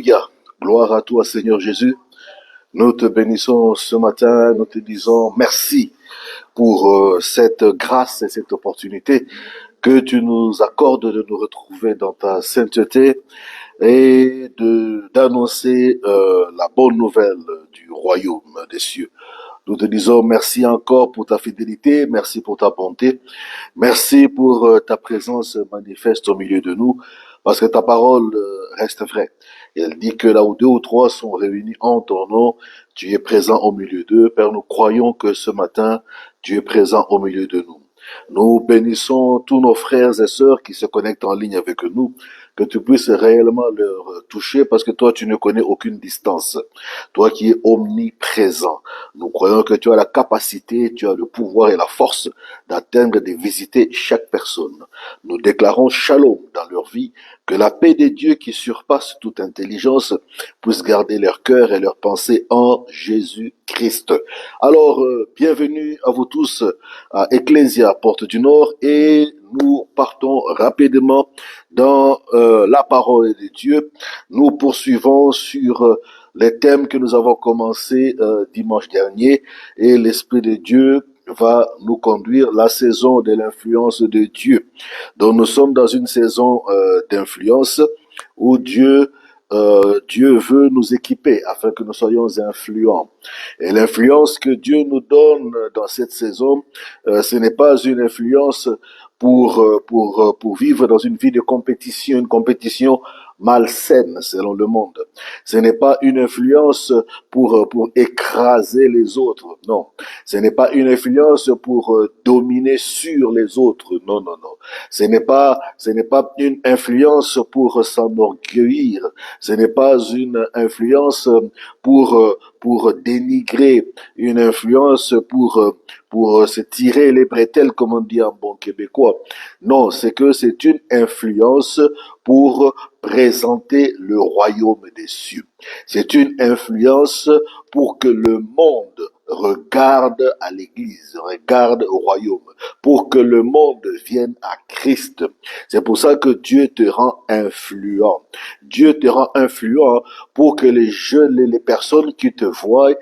Alléluia. Gloire à toi, Seigneur Jésus. Nous te bénissons ce matin, nous te disons merci pour cette grâce et cette opportunité que tu nous accordes de nous retrouver dans ta sainteté et d'annoncer la bonne nouvelle du royaume des cieux. Nous te disons merci encore pour ta fidélité, merci pour ta bonté, merci pour ta présence manifeste au milieu de nous, parce que ta parole reste vraie. Et elle dit que là où deux ou trois sont réunis en ton nom, tu es présent au milieu d'eux. Père, nous croyons que ce matin, tu es présent au milieu de nous. Nous bénissons tous nos frères et sœurs qui se connectent en ligne avec nous, que tu puisses réellement leur toucher parce que toi, tu ne connais aucune distance. Toi qui es omniprésent. Nous croyons que tu as la capacité, tu as le pouvoir et la force d'atteindre et de visiter chaque personne. Nous déclarons shalom dans leur vie, que la paix de Dieu qui surpasse toute intelligence puisse garder leur cœur et leurs pensées en Jésus-Christ. Alors, bienvenue à vous tous à Ecclésia, Porte du Nord, et nous partons rapidement dans la parole de Dieu. Nous poursuivons sur les thèmes que nous avons commencés dimanche dernier, et l'Esprit de Dieu va nous conduire la saison de l'influence de Dieu. Donc nous sommes dans une saison d'influence où Dieu veut nous équiper afin que nous soyons influents. Et l'influence que Dieu nous donne dans cette saison, ce n'est pas une influence pour vivre dans une vie de compétition, une compétition malsaine selon le monde. Ce n'est pas une influence pour écraser les autres, non. Ce n'est pas une influence pour dominer sur les autres, non, non, non. Ce n'est pas une influence pour s'enorgueillir. Ce n'est pas une influence pour dénigrer, une influence pour se tirer les bretelles, comme on dit en bon québécois. Non, c'est une influence pour présenter le royaume des cieux. C'est une influence pour que le monde regarde à l'Église, regarde au royaume, pour que le monde vienne à Christ. C'est pour ça que Dieu te rend influent. Dieu te rend influent pour que les jeunes, les personnes qui te voient,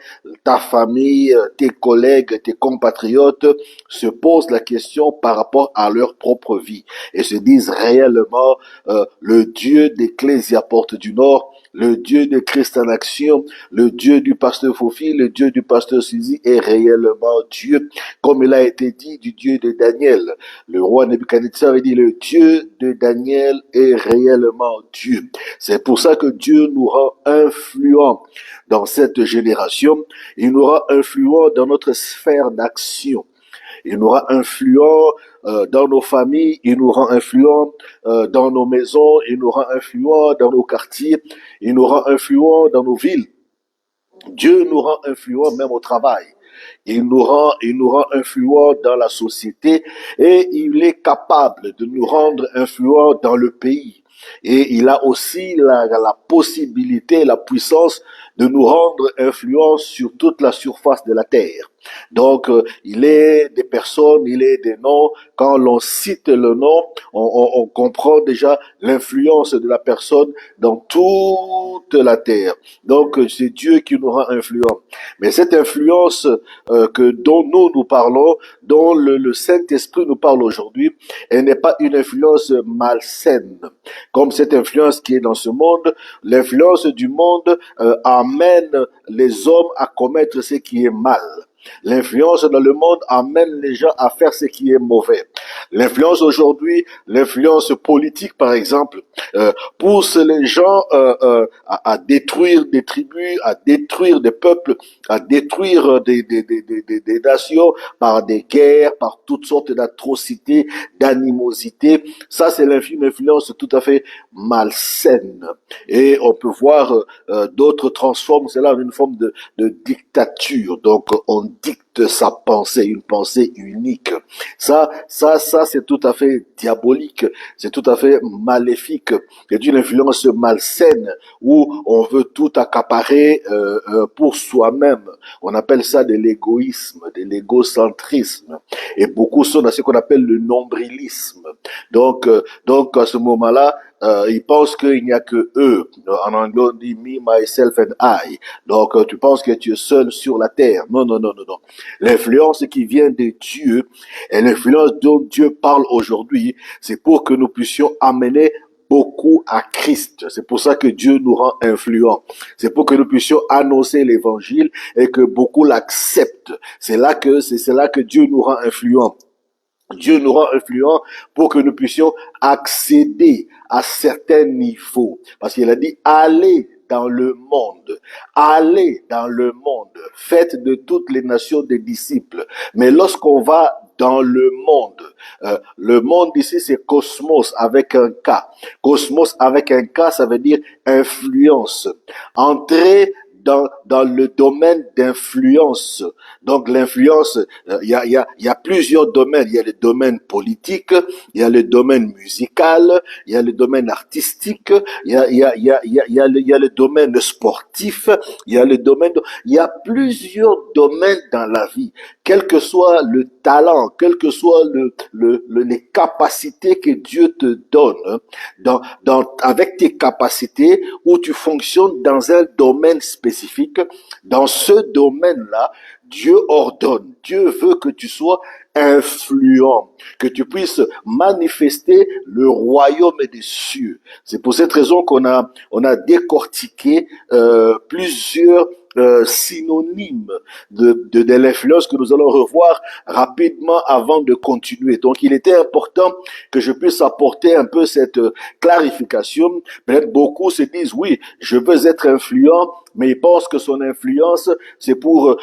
ta famille, tes collègues, tes compatriotes, se posent la question par rapport à leur propre vie et se disent réellement, le Dieu d'Ecclésia Porte du Nord, le Dieu de Christ en action, le Dieu du pasteur Fofi, le Dieu du pasteur Suzy est réellement Dieu, comme il a été dit du Dieu de Daniel. Le roi Nebuchadnezzar a dit, le Dieu de Daniel est réellement Dieu. C'est pour ça que Dieu nous rend influents dans cette génération. Il nous rend influents dans notre sphère d'action. Il nous rend influents dans nos familles, il nous rend influents dans nos maisons, il nous rend influents dans nos quartiers, il nous rend influents dans nos villes. Dieu nous rend influents même au travail. Il nous rend influents dans la société et il est capable de nous rendre influents dans le pays. Et il a aussi la possibilité, la puissance de nous rendre influents sur toute la surface de la terre. Donc, il est des personnes, il est des noms. Quand l'on cite le nom, on comprend déjà l'influence de la personne dans toute la terre. Donc, c'est Dieu qui nous rend influents. Mais cette influence dont nous parlons, dont le Saint-Esprit nous parle aujourd'hui, elle n'est pas une influence malsaine. Comme cette influence qui est dans ce monde, l'influence du monde amène les hommes à commettre ce qui est mal. L'influence dans le monde amène les gens à faire ce qui est mauvais. L'influence aujourd'hui, l'influence politique par exemple, pousse les gens à détruire des tribus, à détruire des peuples, à détruire des nations par des guerres, par toutes sortes d'atrocités, d'animosités. Ça, c'est une influence tout à fait malsaine. Et on peut voir d'autres transforment cela en une forme de dictature. Donc, on dicte sa pensée, une pensée unique. Ça, c'est tout à fait diabolique, c'est tout à fait maléfique. C'est une influence malsaine où on veut tout accaparer pour soi-même. On appelle ça de l'égoïsme, de l'égocentrisme. Et beaucoup sont dans ce qu'on appelle le nombrilisme. Donc à ce moment-là, ils pensent qu'il n'y a que eux. En anglais, on dit me, myself and I. Donc, tu penses que tu es seul sur la terre. Non, non, non, non, non. L'influence qui vient de Dieu et l'influence dont Dieu parle aujourd'hui, c'est pour que nous puissions amener beaucoup à Christ. C'est pour ça que Dieu nous rend influents. C'est pour que nous puissions annoncer l'évangile et que beaucoup l'acceptent. C'est là que Dieu nous rend influents. Dieu nous rend influents pour que nous puissions accéder à certains niveaux. Parce qu'il a dit, allez dans le monde, allez dans le monde, faites de toutes les nations des disciples. Mais lorsqu'on va dans le monde ici c'est cosmos avec un K. Cosmos avec un K, ça veut dire influence. Entrer dans le domaine d'influence. Donc l'influence, il y a plusieurs domaines. Il y a le domaine politique, il y a le domaine musical, il y a le domaine artistique, il y a le domaine sportif, il y a plusieurs domaines dans la vie. Quel que soit le talent, quel que soit les capacités que Dieu te donne, avec tes capacités où tu fonctionnes dans un domaine spécifique, dans ce domaine-là, Dieu ordonne, Dieu veut que tu sois influent, que tu puisses manifester le royaume des cieux. C'est pour cette raison qu'on a décortiqué plusieurs synonymes de l'influence que nous allons revoir rapidement avant de continuer. Donc, il était important que je puisse apporter un peu cette clarification. Peut-être beaucoup se disent, oui, je veux être influent, mais ils pensent que son influence, c'est pour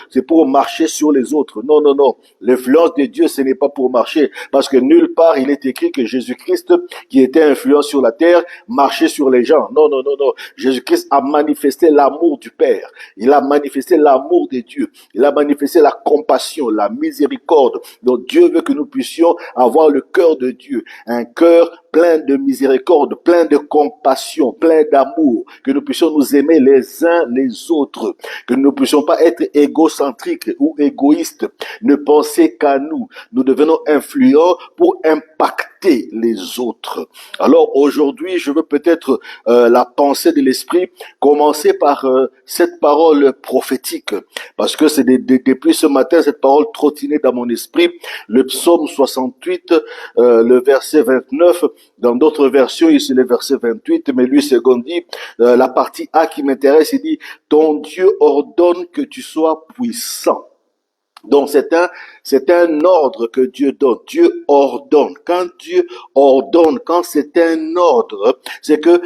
marcher sur les autres. Non, non, non. L'influence de Dieu, ce n'est pas pour marcher. Parce que nulle part, il est écrit que Jésus-Christ, qui était influent sur la terre, marchait sur les gens. Non, non, non, non. Jésus-Christ a manifesté l'amour du Père. Il a manifesté l'amour de Dieu. Il a manifesté la compassion, la miséricorde. Donc Dieu veut que nous puissions avoir le cœur de Dieu. Un cœur plein de miséricorde, plein de compassion, plein d'amour, que nous puissions nous aimer les uns les autres, que nous ne puissions pas être égocentriques ou égoïstes, ne penser qu'à nous. Nous devenons influents pour impacter les autres. Alors aujourd'hui, je veux peut-être la pensée de l'esprit commencer par cette parole prophétique, parce que c'est depuis ce matin cette parole trottinait dans mon esprit, le psaume 68, le verset 29. Dans d'autres versions, c'est le verset 28, mais lui, c'est qu'on dit, la partie A qui m'intéresse, il dit, ton Dieu ordonne que tu sois puissant. Donc c'est un ordre que Dieu donne. Dieu ordonne. Quand Dieu ordonne, quand c'est un ordre, c'est que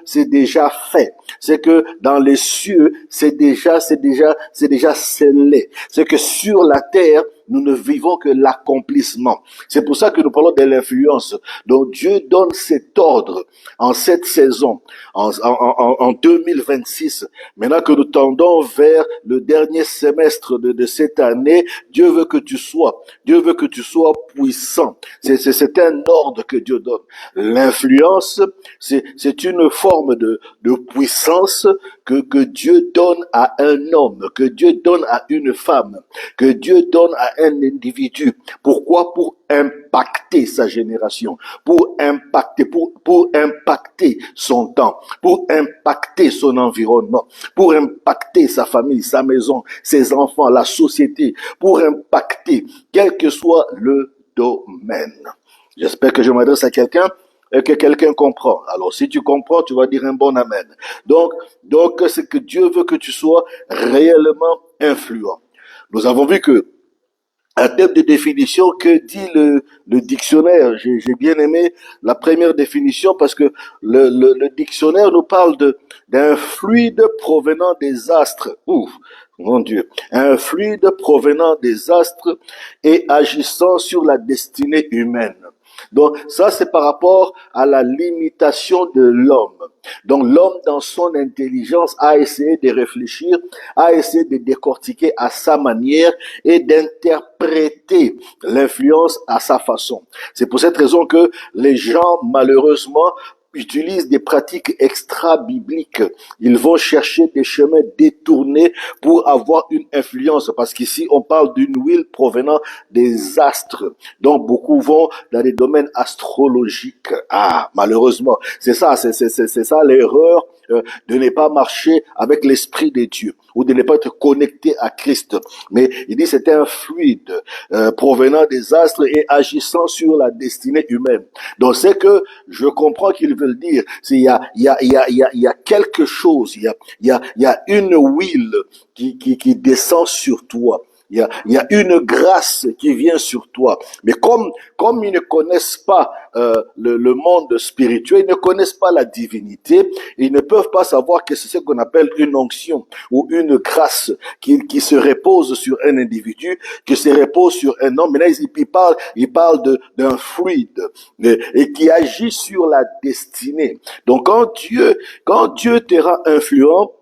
c'est déjà fait. C'est que dans les cieux, c'est déjà scellé. C'est que sur la terre, nous ne vivons que l'accomplissement. C'est pour ça que nous parlons de l'influence. Donc Dieu donne cet ordre en cette saison, en 2026. Maintenant que nous tendons vers le dernier semestre de cette année, Dieu veut que tu sois puissant. C'est un ordre que Dieu donne. L'influence, c'est une forme de puissance que Dieu donne à un homme, que Dieu donne à une femme, que Dieu donne à un individu. Pourquoi? Pour impacter sa génération, pour impacter son temps, pour impacter son environnement, pour impacter sa famille, sa maison, ses enfants, la société, pour impacter quel que soit le domaine. J'espère que je m'adresse à quelqu'un et que quelqu'un comprend. Alors, si tu comprends, tu vas dire un bon amen. Donc, c'est que Dieu veut que tu sois réellement influent. Nous avons vu que un terme de définition, que dit le dictionnaire? J'ai bien aimé la première définition parce que le dictionnaire nous parle d'un fluide provenant des astres. Ouf, mon Dieu. Un fluide provenant des astres et agissant sur la destinée humaine. Donc ça, c'est par rapport à la limitation de l'homme. Donc l'homme, dans son intelligence, a essayé de réfléchir, a essayé de décortiquer à sa manière et d'interpréter l'influence à sa façon. C'est pour cette raison que les gens, malheureusement, utilisent des pratiques extra-bibliques. Ils vont chercher des chemins détournés pour avoir une influence. Parce qu'ici, on parle d'une huile provenant des astres. Donc, beaucoup vont dans les domaines astrologiques. Ah, malheureusement, c'est ça l'erreur de ne pas marcher avec l'Esprit de Dieu ou de ne pas être connecté à Christ. Mais il dit c'est un fluide provenant des astres et agissant sur la destinée humaine. Donc c'est que je comprends qu'ils veulent dire, il y a quelque chose, il y a une huile qui descend sur toi. Il y a une grâce qui vient sur toi. Mais comme ils ne connaissent pas le monde spirituel, ils ne connaissent pas la divinité, ils ne peuvent pas savoir que c'est ce qu'on appelle une onction ou une grâce qui se repose sur un individu, qui se repose sur un homme. Mais là, il parle d'un fluide et qui agit sur la destinée. Donc, quand Dieu te rend influent,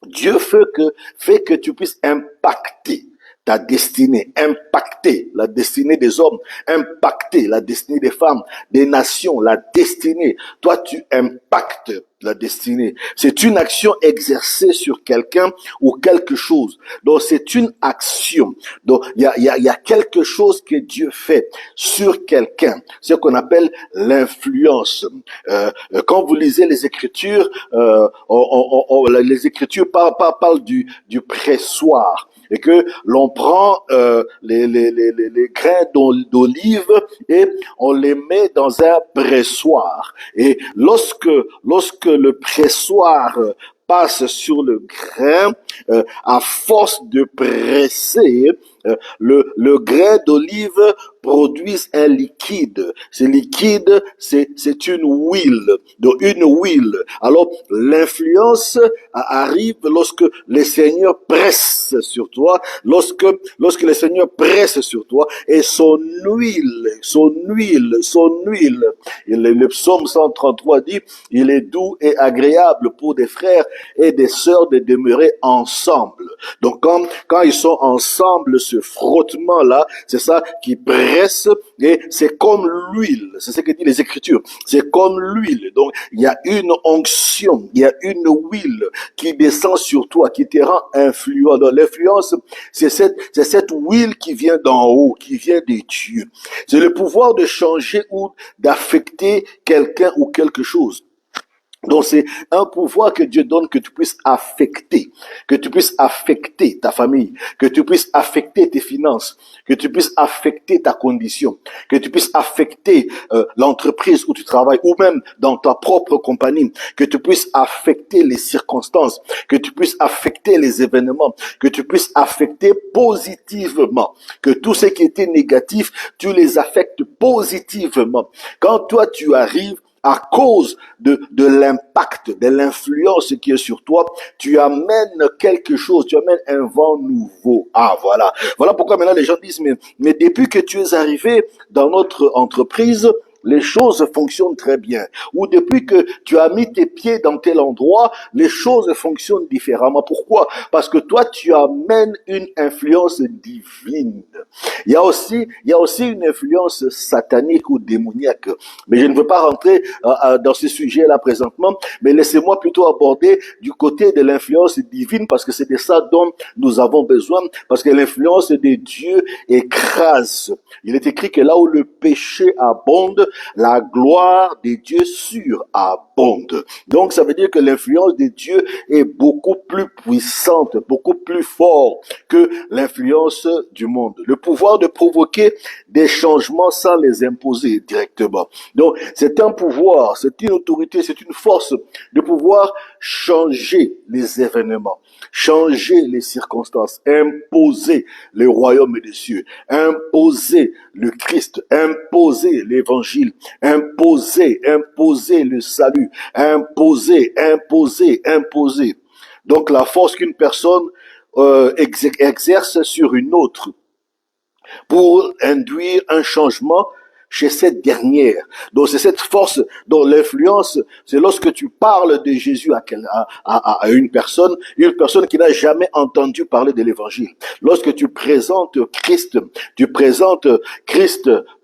Dieu fait que tu puisses impacter ta destinée, impacter la destinée des hommes, impacter la destinée des femmes, des nations, la destinée. Toi, tu impactes la destinée. C'est une action exercée sur quelqu'un ou quelque chose. Donc, c'est une action. Donc, il y a quelque chose que Dieu fait sur quelqu'un. C'est ce qu'on appelle l'influence. Quand vous lisez les Écritures, les Écritures parlent du pressoir. Et que l'on prend les grains d'olive et on les met dans un pressoir. Et lorsque le pressoir passe sur le grain, à force de presser, le grain d'olive produit un liquide. Ce liquide, c'est une huile. Donc une huile. Alors l'influence arrive lorsque le Seigneur presse sur toi, lorsque le Seigneur presse sur toi et son huile. Et le psaume 133 dit, il est doux et agréable pour des frères et des sœurs de demeurer ensemble. Donc quand ils sont ensemble, ce frottement-là, c'est ça qui presse et c'est comme l'huile. C'est ce que disent les Écritures. C'est comme l'huile. Donc il y a une onction, il y a une huile qui descend sur toi, qui te rend influent. Donc l'influence, c'est cette huile qui vient d'en haut, qui vient de Dieu. C'est le pouvoir de changer ou d'affecter quelqu'un ou quelque chose. Donc c'est un pouvoir que Dieu donne que tu puisses affecter ta famille, que tu puisses affecter tes finances, que tu puisses affecter ta condition, que tu puisses affecter l'entreprise où tu travailles ou même dans ta propre compagnie, que tu puisses affecter les circonstances, que tu puisses affecter les événements, que tu puisses affecter positivement, que tout ce qui était négatif, tu les affectes positivement. Quand toi tu arrives à cause de l'impact, de l'influence qui est sur toi, tu amènes quelque chose, tu amènes un vent nouveau. Ah, voilà. Voilà pourquoi maintenant les gens disent, mais depuis que tu es arrivé dans notre entreprise, les choses fonctionnent très bien. Ou depuis que tu as mis tes pieds dans tel endroit, les choses fonctionnent différemment. Pourquoi? Parce que toi, tu amènes une influence divine. Il y a aussi une influence satanique ou démoniaque. Mais je ne veux pas rentrer dans ce sujet-là présentement, mais laissez-moi plutôt aborder du côté de l'influence divine parce que c'est de ça dont nous avons besoin, parce que l'influence de Dieu écrase. Il est écrit que là où le péché abonde, la gloire de Dieu surabonde. Donc ça veut dire que l'influence de Dieu est beaucoup plus puissante, beaucoup plus forte que l'influence du monde. Le pouvoir de provoquer des changements sans les imposer directement. Donc c'est un pouvoir, c'est une autorité, c'est une force de pouvoir changer les événements, changer les circonstances, imposer le royaume des cieux, imposer le Christ, imposer l'évangile, imposer le salut, imposer. Donc la force qu'une personne exerce sur une autre pour induire un changement chez cette dernière. Donc c'est cette force dont l'influence, c'est lorsque tu parles de Jésus à une personne qui n'a jamais entendu parler de l'évangile. Lorsque tu présentes Christ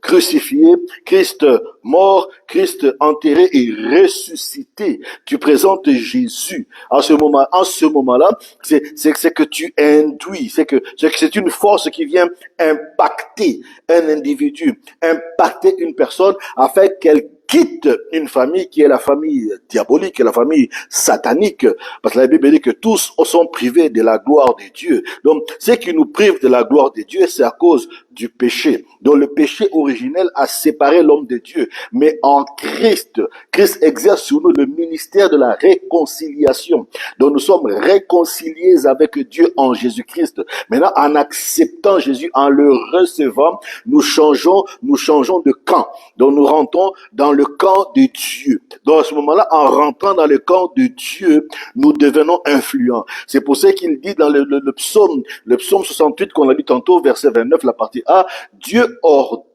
crucifié, Christ mort, Christ enterré et ressuscité. Tu présentes Jésus. En ce moment-là, c'est que tu induis, c'est une force qui vient impacter un individu, impacter une personne afin qu'elle quitte une famille qui est la famille diabolique, la famille satanique, parce que la Bible dit que tous sont privés de la gloire de Dieu. Donc, ce qui nous prive de la gloire de Dieu, c'est à cause du péché. Donc, le péché originel a séparé l'homme de Dieu. Mais en Christ, Christ exerce sur nous le ministère de la réconciliation. Donc, nous sommes réconciliés avec Dieu en Jésus-Christ. Maintenant, en acceptant Jésus, en le recevant, nous changeons de camp. Donc, nous rentrons dans le camp de Dieu. Donc, à ce moment-là, en rentrant dans le camp de Dieu, nous devenons influents. C'est pour ça qu'il dit dans le psaume 68 qu'on a lu tantôt, verset 29, la partie A, Dieu ordonne.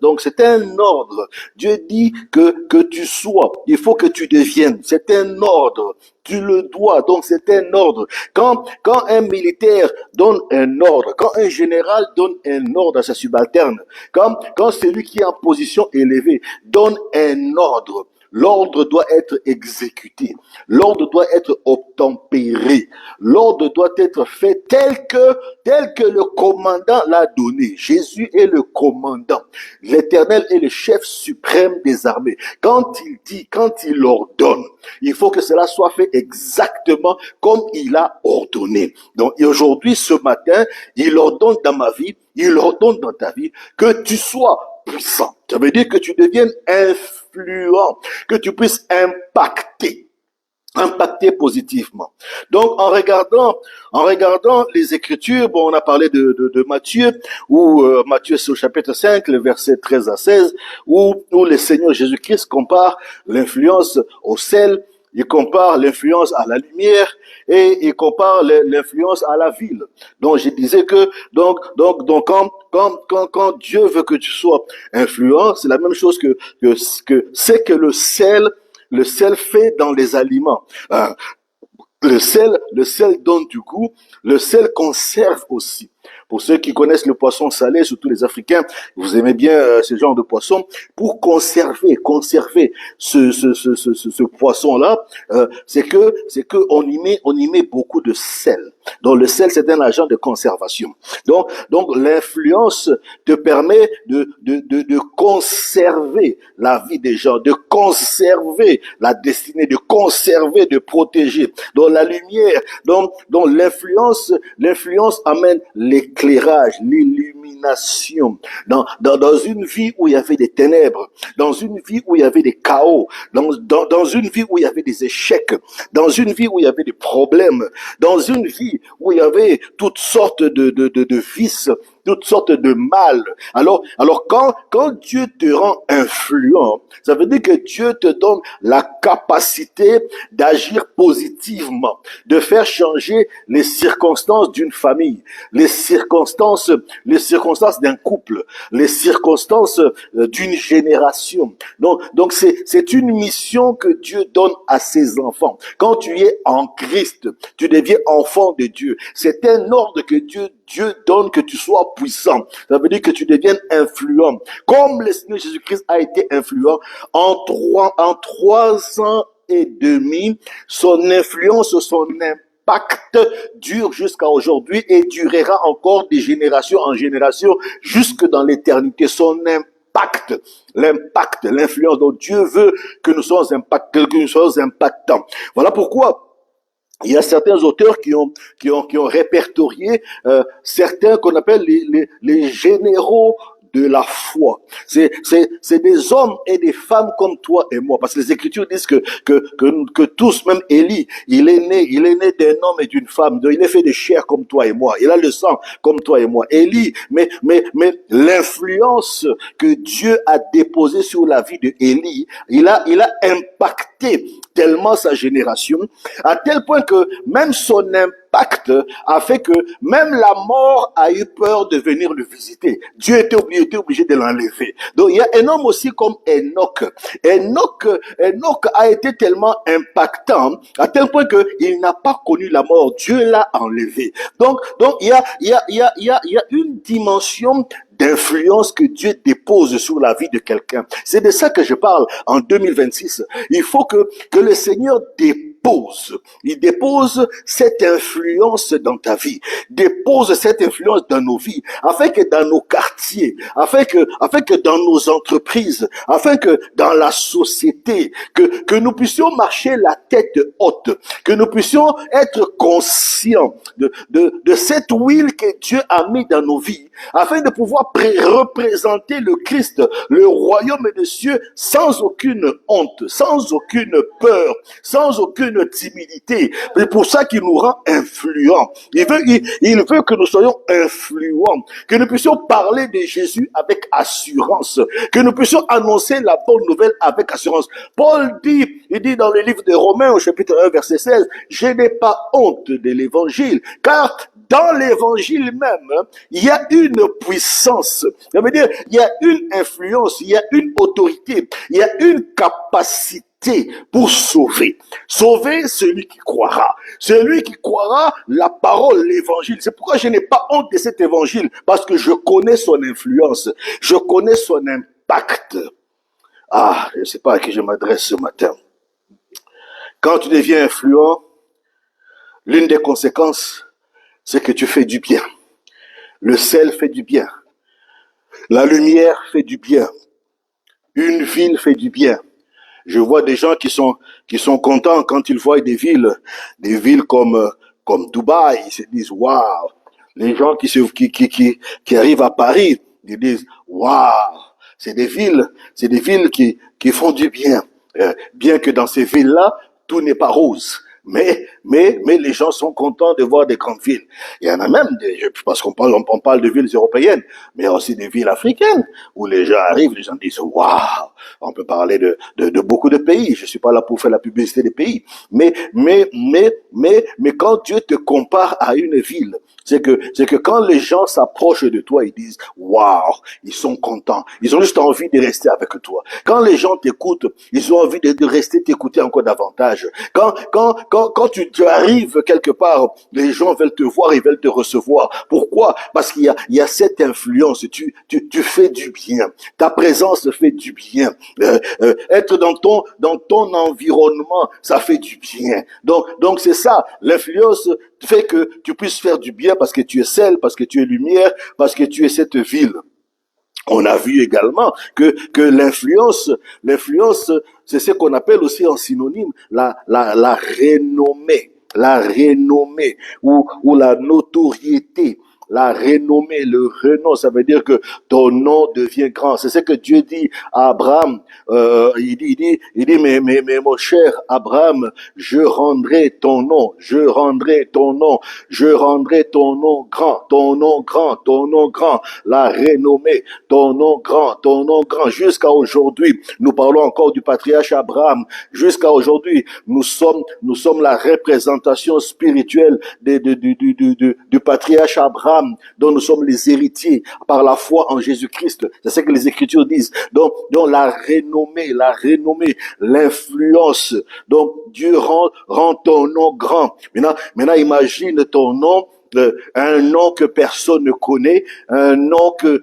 Donc, c'est un ordre. Dieu dit que tu sois. Il faut que tu deviennes. C'est un ordre. Tu le dois. Donc, c'est un ordre. Quand un militaire donne un ordre, quand un général donne un ordre à sa subalterne, quand celui qui est en position élevée donne un ordre, l'ordre doit être exécuté. L'ordre doit être obtempéré. L'ordre doit être fait tel que le commandant l'a donné. Jésus est le commandant. L'Éternel est le chef suprême des armées. Quand il dit, quand il ordonne, il faut que cela soit fait exactement comme il a ordonné. Donc, et aujourd'hui, ce matin, il ordonne dans ma vie, il ordonne dans ta vie que tu sois puissant. Ça veut dire que tu deviennes influent, que tu puisses impacter positivement. Donc, en regardant les Écritures, bon, on a parlé de Matthieu, où Matthieu, c'est au chapitre 5, le verset 13 à 16, où le Seigneur Jésus-Christ compare l'influence au sel, il compare l'influence à la lumière et il compare l'influence à la ville. Donc, je disais que, donc, quand Dieu veut que tu sois influent, c'est la même chose que c'est que le sel fait dans les aliments. Le sel donne du goût, le sel conserve aussi. Pour ceux qui connaissent le poisson salé, surtout les Africains, vous aimez bien ce genre de poisson. Pour conserver ce poisson-là, c'est que on y met beaucoup de sel. Donc le sel, c'est un agent de conservation. Donc l'influence te permet de conserver la vie des gens, de conserver la destinée, de conserver, de protéger. Donc la lumière, donc l'influence amène l'éclairage, l'illumination. Dans une vie où il y avait des ténèbres, dans une vie où il y avait des chaos, dans une vie où il y avait des échecs, dans une vie où il y avait des problèmes, dans une vie où il y avait toutes sortes de vices, toutes sortes de mal. Alors quand Dieu te rend influent, ça veut dire que Dieu te donne la capacité d'agir positivement, de faire changer les circonstances d'une famille, les circonstances d'un couple, les circonstances d'une génération. Donc c'est une mission que Dieu donne à ses enfants. Quand tu es en Christ, tu deviens enfant de Dieu. C'est un ordre que Dieu donne que tu sois puissant. Ça veut dire que tu deviennes influent. Comme le Seigneur Jésus-Christ a été influent en 3 ans et demi, son influence, son impact dure jusqu'à aujourd'hui et durera encore de génération en génération jusque dans l'éternité. Son impact, l'influence dont Dieu veut que nous soyons impactants. Voilà pourquoi il y a certains auteurs qui ont répertorié certains qu'on appelle les généraux de la foi. C'est des hommes et des femmes comme toi et moi, parce que les Écritures disent que tous, même Élie, il est né d'un homme et d'une femme, donc il est fait de chair comme toi et moi, il a le sang comme toi et moi. Élie, mais l'influence que Dieu a déposée sur la vie de Élie, il a impacté tellement sa génération, à tel point que même son impact impact a fait que même la mort a eu peur de venir le visiter. Dieu était obligé de l'enlever. Donc il y a un homme aussi comme Enoch. Enoch a été tellement impactant à tel point que il n'a pas connu la mort. Dieu l'a enlevé. Donc il y a une dimension d'influence que Dieu dépose sur la vie de quelqu'un. C'est de ça que je parle en 2026. Il faut que le Seigneur il dépose cette influence dans ta vie, dépose cette influence dans nos vies, afin que dans nos quartiers, afin que dans nos entreprises, afin que dans la société, que nous puissions marcher la tête haute, que nous puissions être conscients de cette huile que Dieu a mis dans nos vies, afin de pouvoir représenter le Christ, le royaume des cieux, sans aucune honte, sans aucune peur, sans aucune timidité. C'est pour ça qu'il nous rend influents. Il veut que nous soyons influents, que nous puissions parler de Jésus avec assurance, que nous puissions annoncer la bonne nouvelle avec assurance. Paul il dit dans le livre de Romains au chapitre 1 verset 16, « Je n'ai pas honte de l'évangile, car dans l'évangile même, il y a une puissance. Ça veut dire, il y a une influence, il y a une autorité, il y a une capacité pour sauver. Sauver celui qui croira. Celui qui croira la parole, l'évangile. C'est pourquoi je n'ai pas honte de cet évangile, parce que je connais son influence. Je connais son impact. Ah, je ne sais pas à qui je m'adresse ce matin. Quand tu deviens influent, l'une des conséquences, c'est que tu fais du bien. Le sel fait du bien. La lumière fait du bien. Une ville fait du bien. Je vois des gens qui sont contents quand ils voient des villes comme Dubaï, ils se disent waouh. Les gens qui arrivent à Paris, ils disent waouh. C'est des villes qui font du bien. Bien que dans ces villes-là, tout n'est pas rose. Mais les gens sont contents de voir des grandes villes. Il y en a même, parce qu'on parle de villes européennes, mais aussi des villes africaines, où les gens arrivent, les gens disent, waouh, on peut parler de beaucoup de pays. Je suis pas là pour faire la publicité des pays. Mais quand Dieu te compare à une ville, c'est que quand les gens s'approchent de toi, ils disent, waouh, ils sont contents. Ils ont juste envie de rester avec toi. Quand les gens t'écoutent, ils ont envie de rester t'écouter encore davantage. Quand tu arrives quelque part, les gens veulent te voir, ils veulent te recevoir. Pourquoi? Parce qu'il y a cette influence. Tu fais du bien. Ta présence fait du bien. Être dans ton environnement, ça fait du bien. Donc c'est ça. L'influence fait que tu puisses faire du bien parce que tu es sel, parce que tu es lumière, parce que tu es cette ville. On a vu également que l'influence, c'est ce qu'on appelle aussi en synonyme la renommée ou la notoriété. La renommée, le renom, ça veut dire que ton nom devient grand. C'est ce que Dieu dit à Abraham. Il dit, mais mon cher Abraham, je rendrai ton nom grand, ton nom grand, la renommée, ton nom grand. Jusqu'à aujourd'hui, nous parlons encore du patriarche Abraham. Jusqu'à aujourd'hui, nous sommes la représentation spirituelle du patriarche Abraham, dont nous sommes les héritiers par la foi en Jésus-Christ. C'est ce que les Écritures disent. Donc la renommée, l'influence. Donc Dieu rend ton nom grand. Maintenant imagine ton nom, un nom que personne ne connaît, un nom que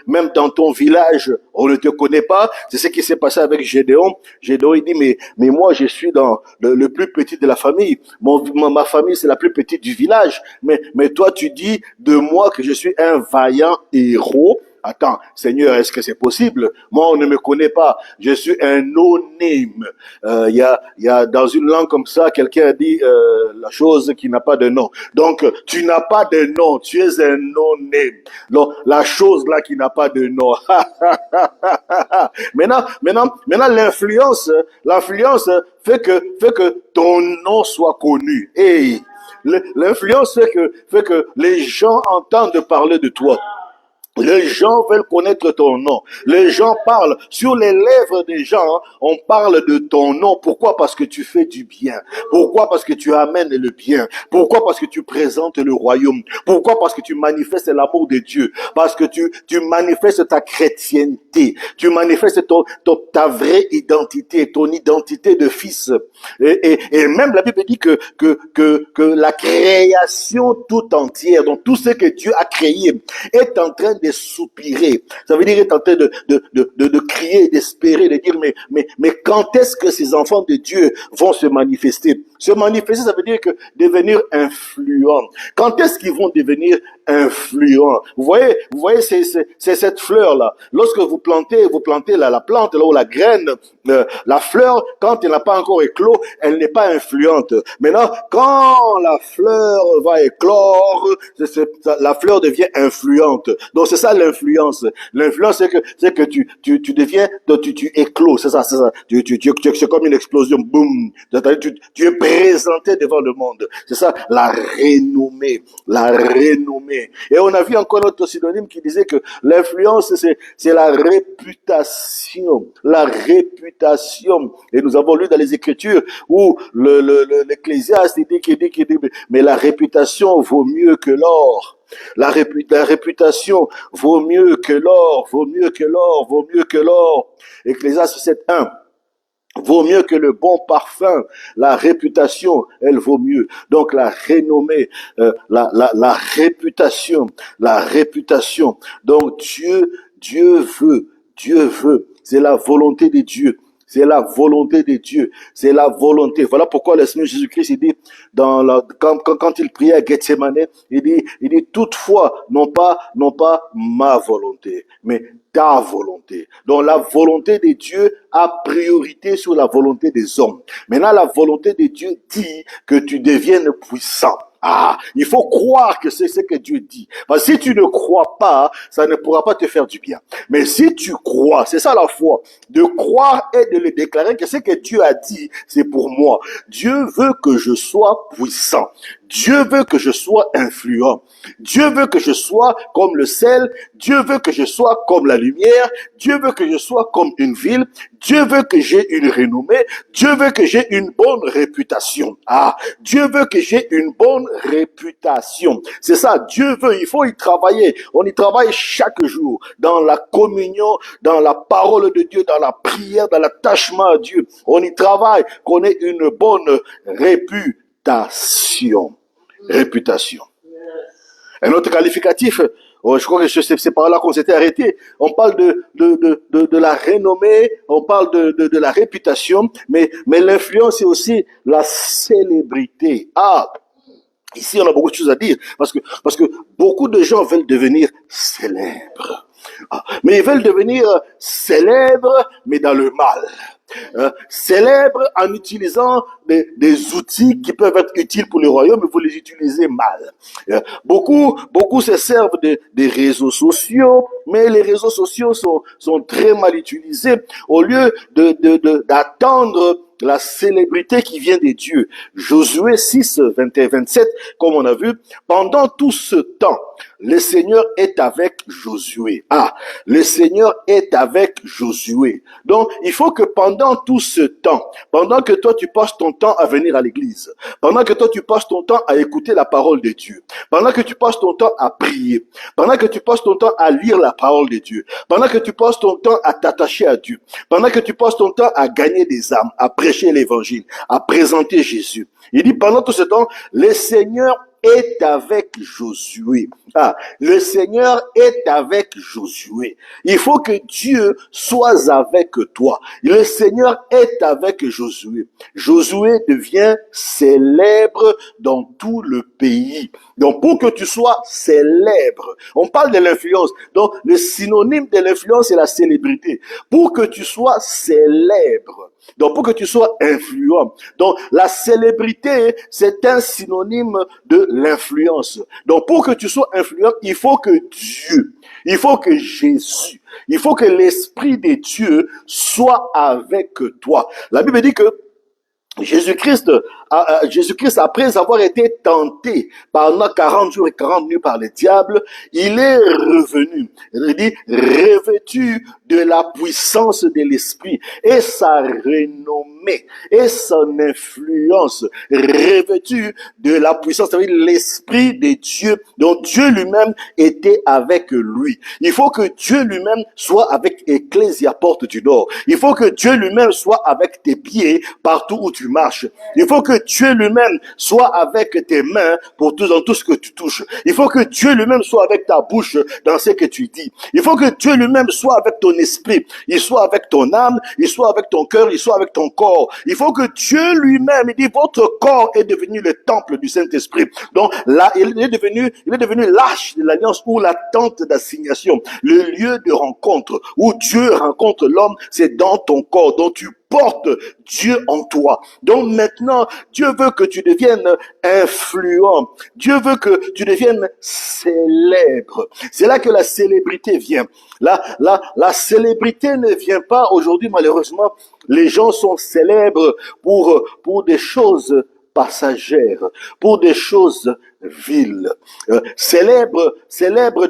même dans ton village on ne te connaît pas. C'est ce qui s'est passé avec Gédéon. Gédéon il dit mais moi je suis dans le plus petit de la famille. Ma famille c'est la plus petite du village. Mais toi tu dis de moi que je suis un vaillant héros. Attends, Seigneur, est-ce que c'est possible? Moi, on ne me connaît pas. Je suis un no-name. Il y a dans une langue comme ça, quelqu'un a dit la chose qui n'a pas de nom. Donc, tu n'as pas de nom. Tu es un no-name. Donc, la chose là qui n'a pas de nom. Maintenant, l'influence fait que ton nom soit connu. Hey, l'influence fait que les gens entendent parler de toi. Les gens veulent connaître ton nom. Les gens parlent. Sur les lèvres des gens, on parle de ton nom. Pourquoi? Parce que tu fais du bien. Pourquoi? Parce que tu amènes le bien. Pourquoi? Parce que tu présentes le royaume. Pourquoi? Parce que tu manifestes l'amour de Dieu. Parce que tu manifestes ta chrétienté. Tu manifestes ta vraie identité, ton identité de fils. Et même la Bible dit que la création tout entière, donc tout ce que Dieu a créé, est en train de soupirer. Ça veut dire est en train de crier, d'espérer, de dire mais quand est-ce que ces enfants de Dieu vont se manifester? Se manifester, ça veut dire que devenir influent. Quand est-ce qu'ils vont devenir influents? Vous voyez, c'est cette fleur-là. Lorsque vous plantez la plante, là, ou la graine, la fleur, quand elle n'a pas encore éclos, elle n'est pas influente. Maintenant, quand la fleur va éclore, la fleur devient influente. Donc, c'est ça l'influence. L'influence, c'est que tu deviens, tu éclos. C'est ça. C'est comme une explosion. Boum. Tu es présenté devant le monde. C'est ça, la renommée. La renommée. Et on a vu encore notre synonyme qui disait que l'influence, c'est la réputation. La réputation. Et nous avons lu dans les Écritures où l'Ecclésiaste dit, mais la réputation vaut mieux que l'or. La réputation vaut mieux que l'or, vaut mieux que l'or, vaut mieux que l'or. Ecclésiaste 7:1. Vaut mieux que le bon parfum. La réputation, elle vaut mieux. Donc la renommée, la réputation, la réputation. Donc Dieu veut. C'est la volonté de Dieu. C'est la volonté de Dieu. C'est la volonté. Voilà pourquoi le Seigneur Jésus-Christ, il dit, quand il priait à Gethsemane, il dit, toutefois, non pas ma volonté, mais ta volonté. Donc la volonté de Dieu a priorité sur la volonté des hommes. Maintenant, la volonté de Dieu dit que tu deviennes puissant. Ah, il faut croire que c'est ce que Dieu dit. Parce que si tu ne crois pas, ça ne pourra pas te faire du bien. Mais si tu crois, c'est ça la foi, de croire et de le déclarer que ce que Dieu a dit, c'est pour moi. Dieu veut que je sois puissant. Dieu veut que je sois influent. Dieu veut que je sois comme le sel. Dieu veut que je sois comme la lumière. Dieu veut que je sois comme une ville. Dieu veut que j'ai une renommée. Dieu veut que j'ai une bonne réputation. Ah, Dieu veut que j'ai une bonne réputation. C'est ça, Dieu veut, il faut y travailler. On y travaille chaque jour, dans la communion, dans la parole de Dieu, dans la prière, dans l'attachement à Dieu. On y travaille, qu'on ait une bonne réputation. Réputation. Un autre qualificatif, je crois que c'est par là qu'on s'était arrêté. On parle de la renommée, on parle de la réputation, mais l'influence, c'est aussi la célébrité. Ah, ici, on a beaucoup de choses à dire, parce que beaucoup de gens veulent devenir célèbres. Ah, mais ils veulent devenir célèbres, mais dans le mal. Célèbres en utilisant des outils qui peuvent être utiles pour le royaume, mais vous les utilisez mal. Beaucoup se servent des réseaux sociaux, mais les réseaux sociaux sont très mal utilisés. Au lieu d'attendre la célébrité qui vient des dieux. Josué 6, 21, 27, comme on a vu, pendant tout ce temps, le Seigneur est avec Josué. Ah, le Seigneur est avec Josué. Donc, il faut que pendant tout ce temps, pendant que toi tu passes ton temps à venir à l'église, pendant que toi tu passes ton temps à écouter la parole de Dieu, pendant que tu passes ton temps à prier, pendant que tu passes ton temps à lire la parole de Dieu, pendant que tu passes ton temps à t'attacher à Dieu, pendant que tu passes ton temps à gagner des âmes, à prêcher l'évangile, à présenter Jésus. Il dit pendant tout ce temps, le Seigneur est avec Josué. Ah, le Seigneur est avec Josué. Il faut que Dieu soit avec toi. Le Seigneur est avec Josué. Josué devient célèbre dans tout le pays. Donc, pour que tu sois célèbre, on parle de l'influence. Donc, le synonyme de l'influence, c'est la célébrité. Pour que tu sois célèbre, donc pour que tu sois influent. Donc, la célébrité, c'est un synonyme de l'influence. Donc, pour que tu sois influent, il faut que Dieu, il faut que Jésus, il faut que l'Esprit de Dieu soit avec toi. La Bible dit que Jésus-Christ Jésus-Christ, après avoir été tenté pendant 40 jours et 40 nuits par le diable, il est revenu. Il dit, revêtu de la puissance de l'Esprit et sa renommée et son influence, revêtu de la puissance, c'est-à-dire l'Esprit de Dieu, dont Dieu lui-même était avec lui. Il faut que Dieu lui-même soit avec Ecclésia Porte du Nord. Il faut que Dieu lui-même soit avec tes pieds partout où tu marches. Il faut que Dieu lui-même soit avec tes mains dans tout ce que tu touches. Il faut que Dieu lui-même soit avec ta bouche dans ce que tu dis. Il faut que Dieu lui-même soit avec ton esprit. Il soit avec ton âme, il soit avec ton cœur, il soit avec ton corps. Il faut que Dieu lui-même, il dit, votre corps est devenu le temple du Saint-Esprit. Donc là, il est devenu l'arche de l'alliance ou la tente d'assignation, le lieu de rencontre où Dieu rencontre l'homme, c'est dans ton corps, dont tu portes Dieu en toi. Donc maintenant, Dieu veut que tu deviennes influent. Dieu veut que tu deviennes célèbre. C'est là que la célébrité vient. La célébrité ne vient pas aujourd'hui, malheureusement. Les gens sont célèbres pour des choses passagères, pour des choses viles, célèbre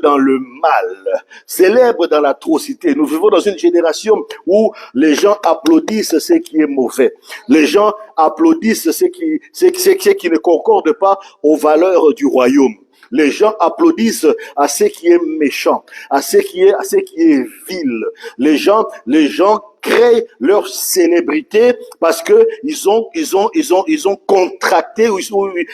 dans le mal, célèbre dans l'atrocité. Nous vivons dans une génération où les gens applaudissent ce qui est mauvais. Les gens applaudissent ce qui ne concorde pas aux valeurs du royaume. Les gens applaudissent à ce qui est méchant, à ce qui est vil. Les gens créent leur célébrité parce que ils ont contracté ou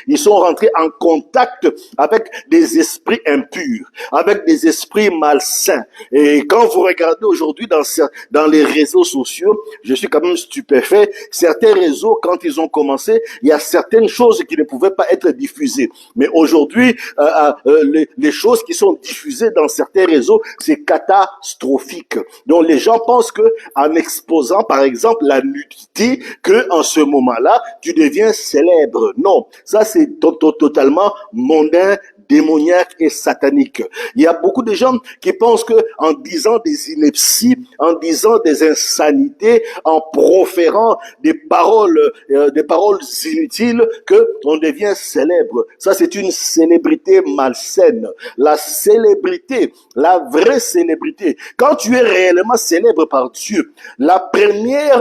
ils sont rentrés en contact avec des esprits impurs, avec des esprits malsains. Et quand vous regardez aujourd'hui dans les réseaux sociaux, je suis quand même stupéfait. Certains réseaux, quand ils ont commencé, il y a certaines choses qui ne pouvaient pas être diffusées. Mais aujourd'hui, les choses qui sont diffusées dans certains réseaux, c'est catastrophique. Donc les gens pensent que en exposant par exemple la nudité, que en ce moment-là, tu deviens célèbre. Non, ça c'est totalement mondain, démoniaque et satanique. Il y a beaucoup de gens qui pensent que en disant des inepties, en disant des insanités, en proférant des paroles inutiles, que on devient célèbre. Ça, c'est une célébrité malsaine. La célébrité, la vraie célébrité, quand tu es réellement célèbre par Dieu, la première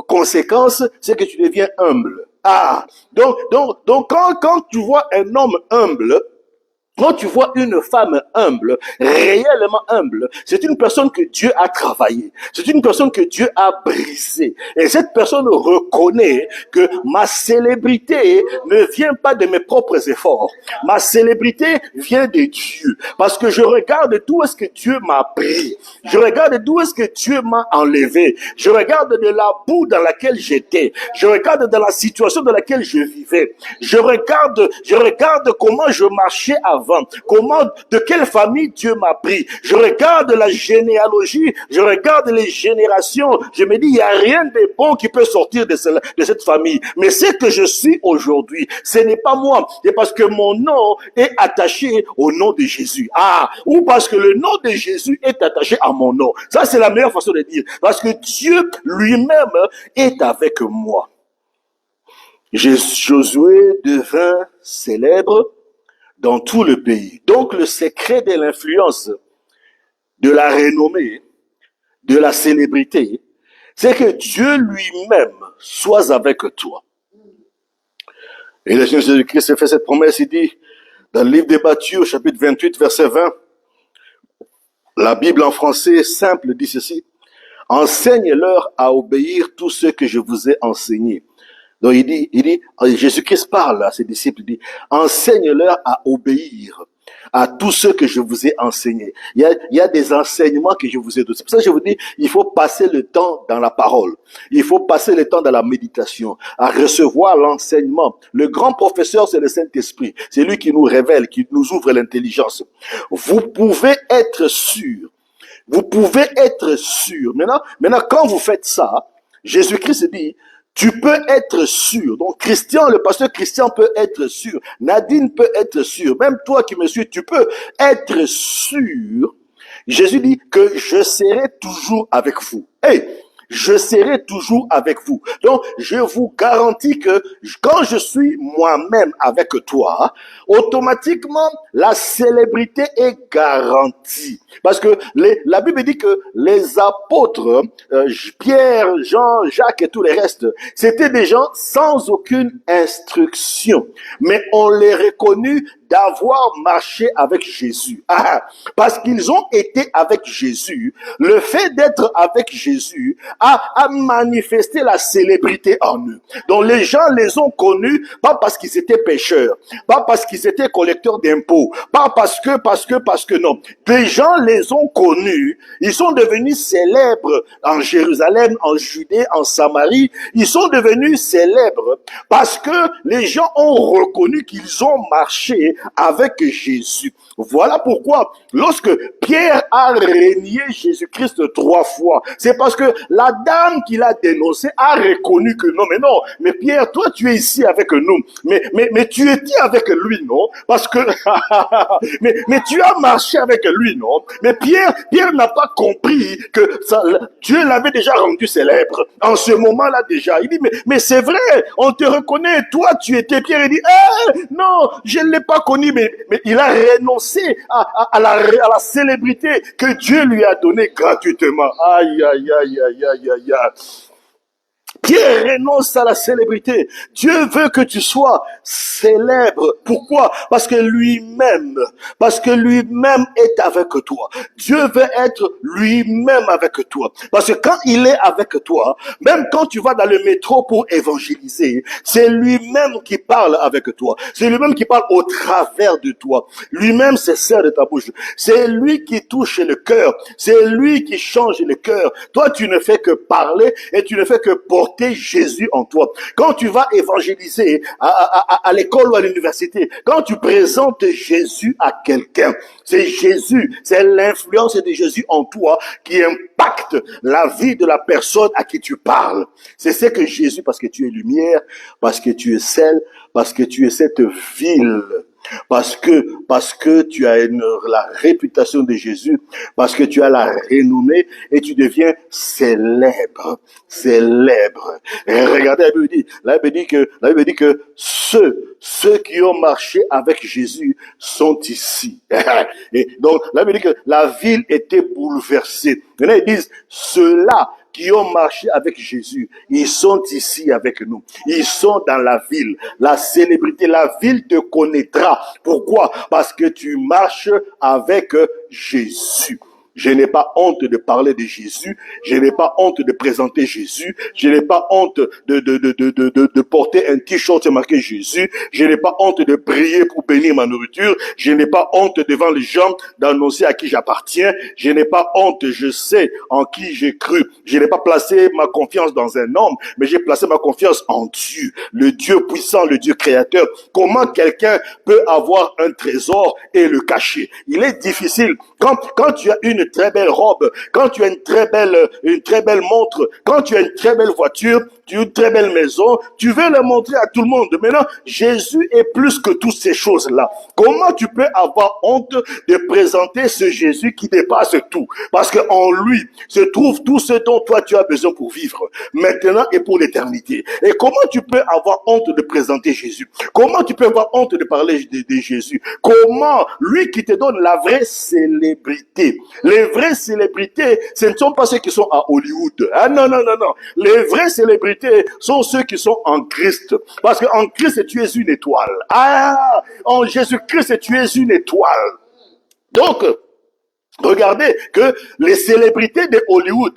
conséquence, c'est que tu deviens humble. Donc quand tu vois un homme humble, quand tu vois une femme humble, réellement humble, c'est une personne que Dieu a travaillé. C'est une personne que Dieu a brisée. Et cette personne reconnaît que ma célébrité ne vient pas de mes propres efforts. Ma célébrité vient de Dieu. Parce que je regarde d'où est-ce que Dieu m'a pris. Je regarde d'où est-ce que Dieu m'a enlevé. Je regarde de la boue dans laquelle j'étais. Je regarde de la situation dans laquelle je vivais. Je regarde comment je marchais avant. De quelle famille Dieu m'a pris. Je regarde la généalogie, je regarde les générations. Je me dis, il n'y a rien de bon qui peut sortir de cette famille. Mais ce que je suis aujourd'hui, ce n'est pas moi. C'est parce que mon nom est attaché au nom de Jésus. Ou parce que le nom de Jésus est attaché à mon nom. Ça, c'est la meilleure façon de dire. Parce que Dieu lui-même est avec moi. Josué devint célèbre dans tout le pays. Donc, le secret de l'influence, de la renommée, de la célébrité, c'est que Dieu lui-même soit avec toi. Et le Seigneur Jésus-Christ fait cette promesse, il dit, dans le livre de Matthieu, chapitre 28, verset 20, la Bible en français simple dit ceci, « Enseigne-leur à obéir tout ce que je vous ai enseigné. » Donc il dit, Jésus-Christ parle à ses disciples, il dit, enseigne-leur à obéir à tout ce que je vous ai enseigné. Il y a des enseignements que je vous ai donnés. C'est pour ça que je vous dis, il faut passer le temps dans la parole. Il faut passer le temps dans la méditation, à recevoir l'enseignement. Le grand professeur, c'est le Saint-Esprit. C'est lui qui nous révèle, qui nous ouvre l'intelligence. Vous pouvez être sûr. Vous pouvez être sûr. Maintenant, quand vous faites ça, Jésus-Christ dit, tu peux être sûr. Donc, Christian, le pasteur Christian peut être sûr. Nadine peut être sûr. Même toi qui me suis, tu peux être sûr. Jésus dit que je serai toujours avec vous. je serai toujours avec vous. Donc, je vous garantis que quand je suis moi-même avec toi, automatiquement, la célébrité est garantie. Parce que la Bible dit que les apôtres, Pierre, Jean, Jacques et tous les restes, c'était des gens sans aucune instruction. Mais on les reconnut d'avoir marché avec Jésus. Parce qu'ils ont été avec Jésus, le fait d'être avec Jésus a manifesté la célébrité en eux. Donc les gens les ont connus, pas parce qu'ils étaient pécheurs, pas parce qu'ils étaient collecteurs d'impôts, pas parce que non. Les gens les ont connus, ils sont devenus célèbres en Jérusalem, en Judée, en Samarie. Ils sont devenus célèbres parce que les gens ont reconnu qu'ils ont marché avec Jésus. Voilà pourquoi, lorsque Pierre a renié Jésus-Christ 3 fois, c'est parce que la dame qui l'a dénoncé a reconnu que non, mais Pierre, toi tu es ici avec nous, mais tu étais avec lui, non? Parce que, mais tu as marché avec lui, non? Mais Pierre n'a pas compris que Dieu l'avait déjà rendu célèbre. En ce moment-là déjà, il dit, mais c'est vrai, on te reconnaît, toi tu étais Pierre. Il dit, non, je ne l'ai pas connu, mais il a renoncé à la célébrité que Dieu lui a donnée gratuitement. Aïe, aïe, aïe, aïe, aïe, aïe, aïe. Pierre renonce à la célébrité. Dieu veut que tu sois célèbre. Pourquoi? Parce que lui-même est avec toi. Dieu veut être lui-même avec toi. Parce que quand il est avec toi, même quand tu vas dans le métro pour évangéliser, c'est lui-même qui parle avec toi. C'est lui-même qui parle au travers de toi. Lui-même se sert de ta bouche. C'est lui qui touche le cœur. C'est lui qui change le cœur. Toi, tu ne fais que parler et tu ne fais que porter Jésus en toi. Quand tu vas évangéliser à l'école ou à l'université, quand tu présentes Jésus à quelqu'un, c'est Jésus, c'est l'influence de Jésus en toi qui impacte la vie de la personne à qui tu parles. C'est ce que Jésus, parce que tu es lumière, parce que tu es sel, parce que tu es cette ville, parce que tu as la réputation de Jésus, parce que tu as la renommée et tu deviens célèbre. Et regardez, la Bible dit que ceux qui ont marché avec Jésus sont ici. Et donc, la Bible dit que la ville était bouleversée. Et là, ils disent, ceux-là qui ont marché avec Jésus, ils sont ici avec nous. Ils sont dans la ville. La célébrité, la ville te connaîtra. Pourquoi? Parce que tu marches avec Jésus. Je n'ai pas honte de parler de Jésus. Je n'ai pas honte de présenter Jésus. Je n'ai pas honte de porter un t-shirt marqué Jésus. Je n'ai pas honte de prier pour bénir ma nourriture. Je n'ai pas honte devant les gens d'annoncer à qui j'appartiens. Je n'ai pas honte, je sais en qui j'ai cru. Je n'ai pas placé ma confiance dans un homme, mais j'ai placé ma confiance en Dieu, le Dieu puissant, le Dieu créateur. Comment quelqu'un peut avoir un trésor et le cacher? Il est difficile. Quand tu as une très belle robe, quand tu as une très belle montre, quand tu as une très belle voiture, tu as une très belle maison, tu veux le montrer à tout le monde. Maintenant, Jésus est plus que toutes ces choses-là. Comment tu peux avoir honte de présenter ce Jésus qui dépasse tout? Parce qu'en lui se trouve tout ce dont toi tu as besoin pour vivre, maintenant et pour l'éternité. Et comment tu peux avoir honte de présenter Jésus? Comment tu peux avoir honte de parler de Jésus? Comment? Lui qui te donne la vraie célébrité. Les vraies célébrités, ce ne sont pas ceux qui sont à Hollywood. Ah non. Les vraies célébrités sont ceux qui sont en Christ. Parce qu'en Christ, tu es une étoile. Ah, en Jésus-Christ, tu es une étoile. Donc, regardez que les célébrités de Hollywood,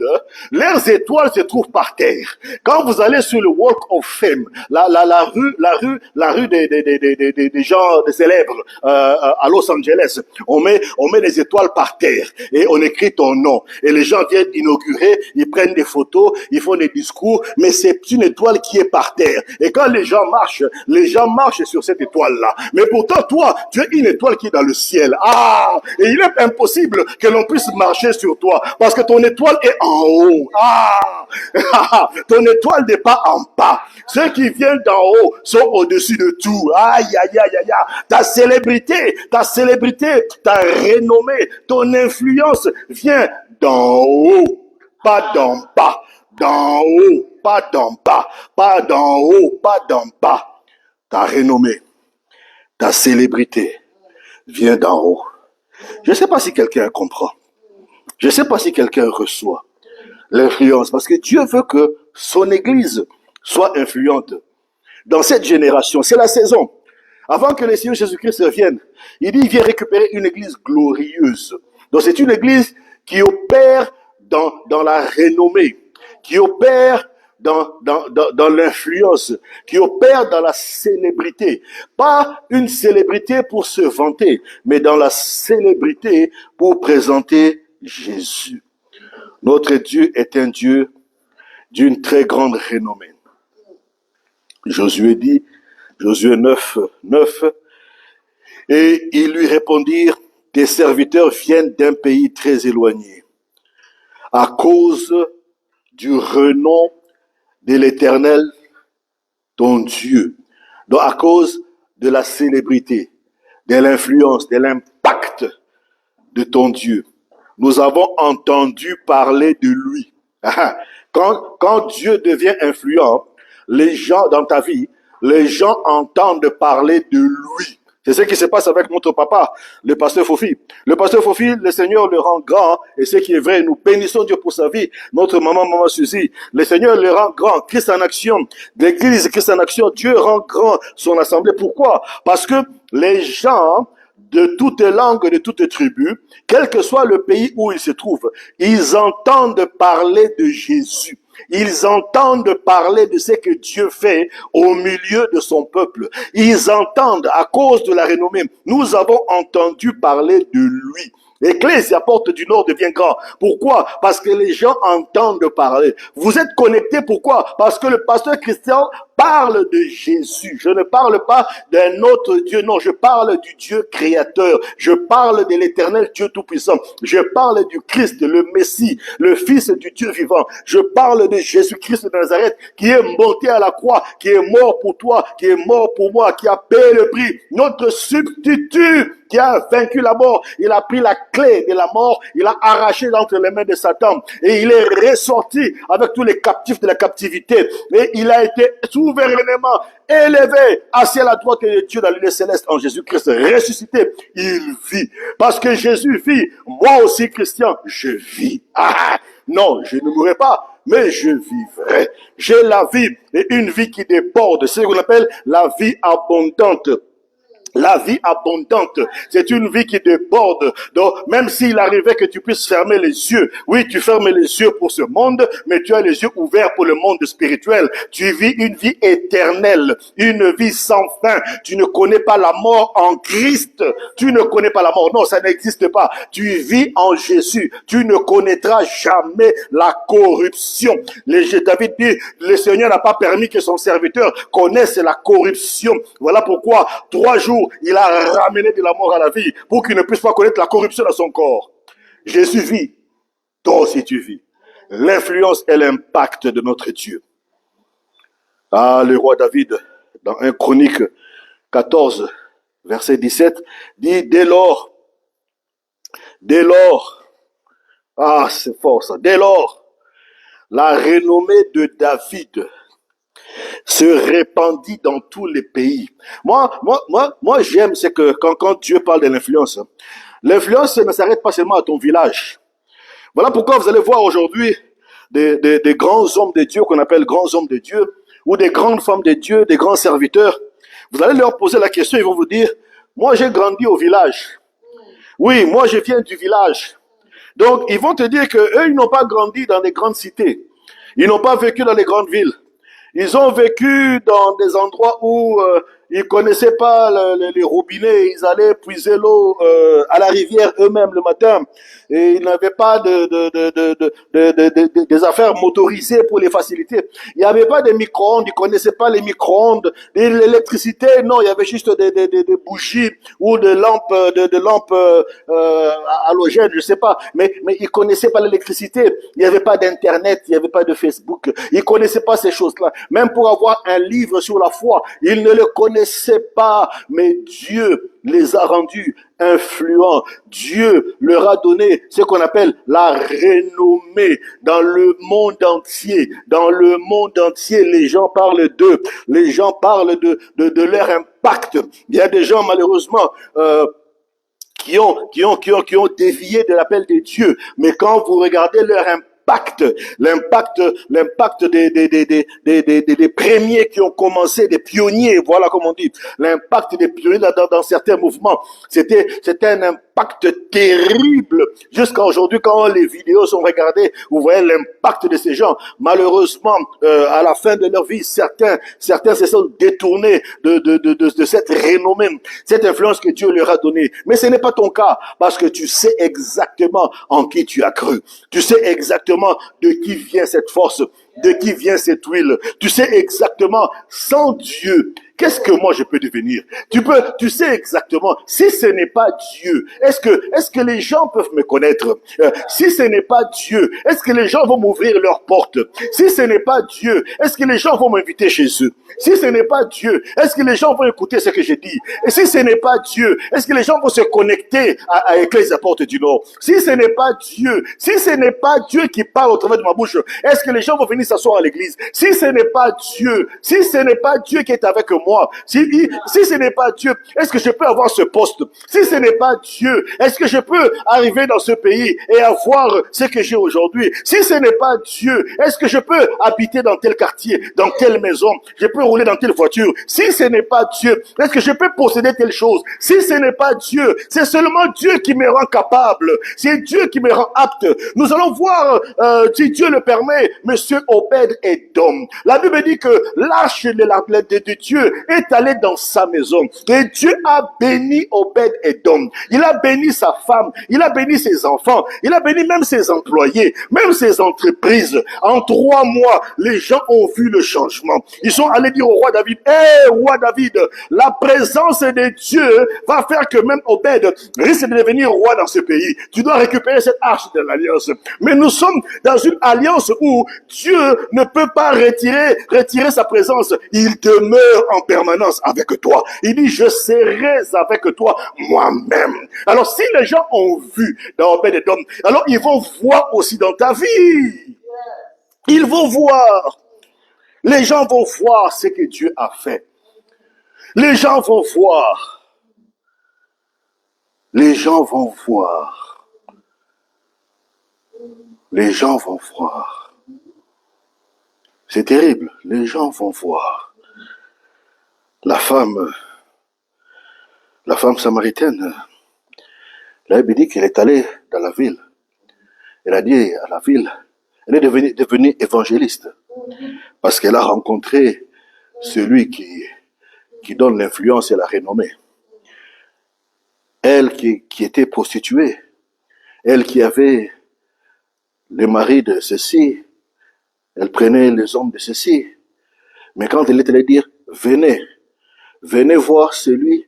leurs étoiles se trouvent par terre. Quand vous allez sur le Walk of Fame, la rue des gens des célèbres à Los Angeles, on met les étoiles par terre et on écrit ton nom. Et les gens viennent inaugurer, ils prennent des photos, ils font des discours, mais c'est une étoile qui est par terre. Et quand les gens marchent sur cette étoile-là. Mais pourtant, toi, tu es une étoile qui est dans le ciel. Ah! Et il est impossible que l'on puisse marcher sur toi, parce que ton étoile est en haut. Ton étoile n'est pas en bas. Ceux qui viennent d'en haut sont au-dessus de tout. Aïe. Ta célébrité, ta renommée, ton influence vient d'en haut, pas d'en bas. d'en haut, pas d'en bas, pas d'en haut, pas d'en bas. Ta renommée, ta célébrité vient d'en haut. Je ne sais pas si quelqu'un comprend. Je ne sais pas si quelqu'un reçoit l'influence, parce que Dieu veut que son Église soit influente. Dans cette génération, c'est la saison. Avant que le Seigneur Jésus-Christ revienne, il dit, il vient récupérer une Église glorieuse. Donc c'est une Église qui opère dans la renommée, qui opère dans l'influence, qui opère dans la célébrité. Pas une célébrité pour se vanter, mais dans la célébrité pour présenter Jésus. Notre Dieu est un Dieu d'une très grande renommée. Josué dit, Josué 9, et ils lui répondirent, tes serviteurs viennent d'un pays très éloigné, à cause du renom de l'Éternel, ton Dieu. Donc à cause de la célébrité, de l'influence, de l'impact de ton Dieu. Nous avons entendu parler de lui. Quand Dieu devient influent, les gens dans ta vie, les gens entendent parler de lui. C'est ce qui se passe avec notre papa, le pasteur Fofi. Le pasteur Fofi, le Seigneur le rend grand, et ce qui est vrai, nous bénissons Dieu pour sa vie. Notre maman Suzy, le Seigneur le rend grand. Christ en action, l'Église Christ en action, Dieu rend grand son assemblée. Pourquoi? Parce que les gens de toute langue, de toute tribu, quel que soit le pays où ils se trouvent, ils entendent parler de Jésus. Ils entendent parler de ce que Dieu fait au milieu de son peuple. Ils entendent, à cause de la renommée, nous avons entendu parler de lui. L'Ecclésia Porte du Nord devient grand. Pourquoi? Parce que les gens entendent parler. Vous êtes connectés, pourquoi? Parce que le pasteur Christian parle de Jésus. Je ne parle pas d'un autre Dieu, non, je parle du Dieu créateur. Je parle de l'Éternel Dieu Tout-Puissant. Je parle du Christ, le Messie, le Fils du Dieu vivant. Je parle de Jésus-Christ de Nazareth, qui est monté à la croix, qui est mort pour toi, qui est mort pour moi, qui a payé le prix. Notre substitut, qui a vaincu la mort. Il a pris la clé de la mort, il a arraché d'entre les mains de Satan et il est ressorti avec tous les captifs de la captivité et il a été souverainement élevé, assis à la droite de Dieu dans l'île céleste en Jésus-Christ, ressuscité. Il vit. Parce que Jésus vit, moi aussi, Christian, je vis. Non, je ne mourrai pas, mais je vivrai. J'ai la vie et une vie qui déborde. C'est ce qu'on appelle la vie abondante. La vie abondante, c'est une vie qui déborde. Donc, même s'il arrivait que tu puisses fermer les yeux, oui, tu fermes les yeux pour ce monde, mais tu as les yeux ouverts pour le monde spirituel. Tu vis une vie éternelle, une vie sans fin. Tu ne connais pas la mort en Christ. Tu ne connais pas la mort. Non, ça n'existe pas. Tu vis en Jésus. Tu ne connaîtras jamais la corruption. David dit, le Seigneur n'a pas permis que son serviteur connaisse la corruption. Voilà pourquoi 3 jours, il a ramené de la mort à la vie pour qu'il ne puisse pas connaître la corruption dans son corps. Jésus vit, toi aussi tu vis. L'influence et l'impact de notre Dieu. Le roi David, dans 1 Chronique 14, verset 17, dit, dès lors, c'est fort ça, dès lors, la renommée de David se répandit dans tous les pays. Moi, j'aime, c'est que quand Dieu parle de l'influence, l'influence ne s'arrête pas seulement à ton village. Voilà pourquoi vous allez voir aujourd'hui des grands hommes de Dieu qu'on appelle grands hommes de Dieu, ou des grandes femmes de Dieu, des grands serviteurs. Vous allez leur poser la question, ils vont vous dire, moi j'ai grandi au village. Oui, moi je viens du village. Donc, ils vont te dire que eux, ils n'ont pas grandi dans des grandes cités. Ils n'ont pas vécu dans les grandes villes. Ils ont vécu dans des endroits où ils connaissaient pas les robinets. Ils allaient puiser l'eau à la rivière eux-mêmes le matin. Et ils n'avaient pas des affaires motorisées pour les faciliter. Il n'y avait pas de micro-ondes. Ils connaissaient pas les micro-ondes. Et l'électricité, non, il y avait juste des bougies ou des lampes, de lampes halogènes, je sais pas. Mais ils connaissaient pas l'électricité. Il n'y avait pas d'internet. Il n'y avait pas de Facebook. Ils connaissaient pas ces choses-là. Même pour avoir un livre sur la foi, ils ne le connaissaient connaissaient pas, mais Dieu les a rendus influents. Dieu leur a donné ce qu'on appelle la renommée dans le monde entier. Dans le monde entier, les gens parlent d'eux. Les gens parlent de leur impact. Il y a des gens, malheureusement, qui ont dévié de l'appel de Dieu. Mais quand vous regardez leur l'impact des premiers qui ont commencé, des pionniers, voilà comme on dit, l'impact des pionniers dans certains mouvements, c'était un impact terrible. Jusqu'à aujourd'hui, quand les vidéos sont regardées, vous voyez l'impact de ces gens. Malheureusement, à la fin de leur vie, certains se sont détournés de cette renommée, cette influence que Dieu leur a donnée. Mais ce n'est pas ton cas, parce que tu sais exactement en qui tu as cru. Tu sais exactement de qui vient cette force, de qui vient cette huile. Tu sais exactement, sans Dieu, qu'est-ce que moi je peux devenir? Tu sais exactement, si ce n'est pas Dieu, est-ce que les gens peuvent me connaître? Si ce n'est pas Dieu, est-ce que les gens vont m'ouvrir leurs portes? Si ce n'est pas Dieu, est-ce que les gens vont m'inviter chez eux? Si ce n'est pas Dieu, est-ce que les gens vont écouter ce que je dis? Et si ce n'est pas Dieu, est-ce que les gens vont se connecter à Église à Porte du Nord? Si ce n'est pas Dieu, si ce n'est pas Dieu qui parle au travers de ma bouche, est-ce que les gens vont venir s'asseoir à l'église? Si ce n'est pas Dieu, si ce n'est pas Dieu qui est avec moi, si ce n'est pas Dieu, est-ce que je peux avoir ce poste? Si ce n'est pas Dieu, est-ce que je peux arriver dans ce pays et avoir ce que j'ai aujourd'hui? Si ce n'est pas Dieu, est-ce que je peux habiter dans tel quartier, dans telle maison? Je peux rouler dans telle voiture? Si ce n'est pas Dieu, est-ce que je peux posséder telle chose? Si ce n'est pas Dieu, c'est seulement Dieu qui me rend capable. C'est Dieu qui me rend apte. Nous allons voir, si Dieu le permet, Monsieur Obed-Edom. La Bible dit que l'arche de Dieu est allée dans sa maison. Et Dieu a béni Obed-Edom. Il a béni sa femme. Il a béni ses enfants. Il a béni même ses employés, même ses entreprises. En 3 mois, les gens ont vu le changement. Ils sont allés dire au roi David, hé, roi David, la présence de Dieu va faire que même Obed risque de devenir roi dans ce pays. Tu dois récupérer cette arche de l'alliance. Mais nous sommes dans une alliance où Dieu ne peut pas retirer sa présence. Il demeure en permanence avec toi. Il dit, je serai avec toi moi-même. Alors si les gens ont vu dans Obed-Edom, alors ils vont voir aussi dans ta vie. Ils vont voir. Les gens vont voir ce que Dieu a fait. Les gens vont voir. Les gens vont voir. Les gens vont voir. C'est terrible. Les gens vont voir. La femme samaritaine, la Bible dit qu'elle est allée dans la ville. Elle a dit à la ville, elle est devenue évangéliste. Parce qu'elle a rencontré celui qui donne l'influence et la renommée. Elle qui était prostituée, elle qui avait les maris de ceci, elle prenait les hommes de ceci. Mais quand elle est allée dire, venez voir celui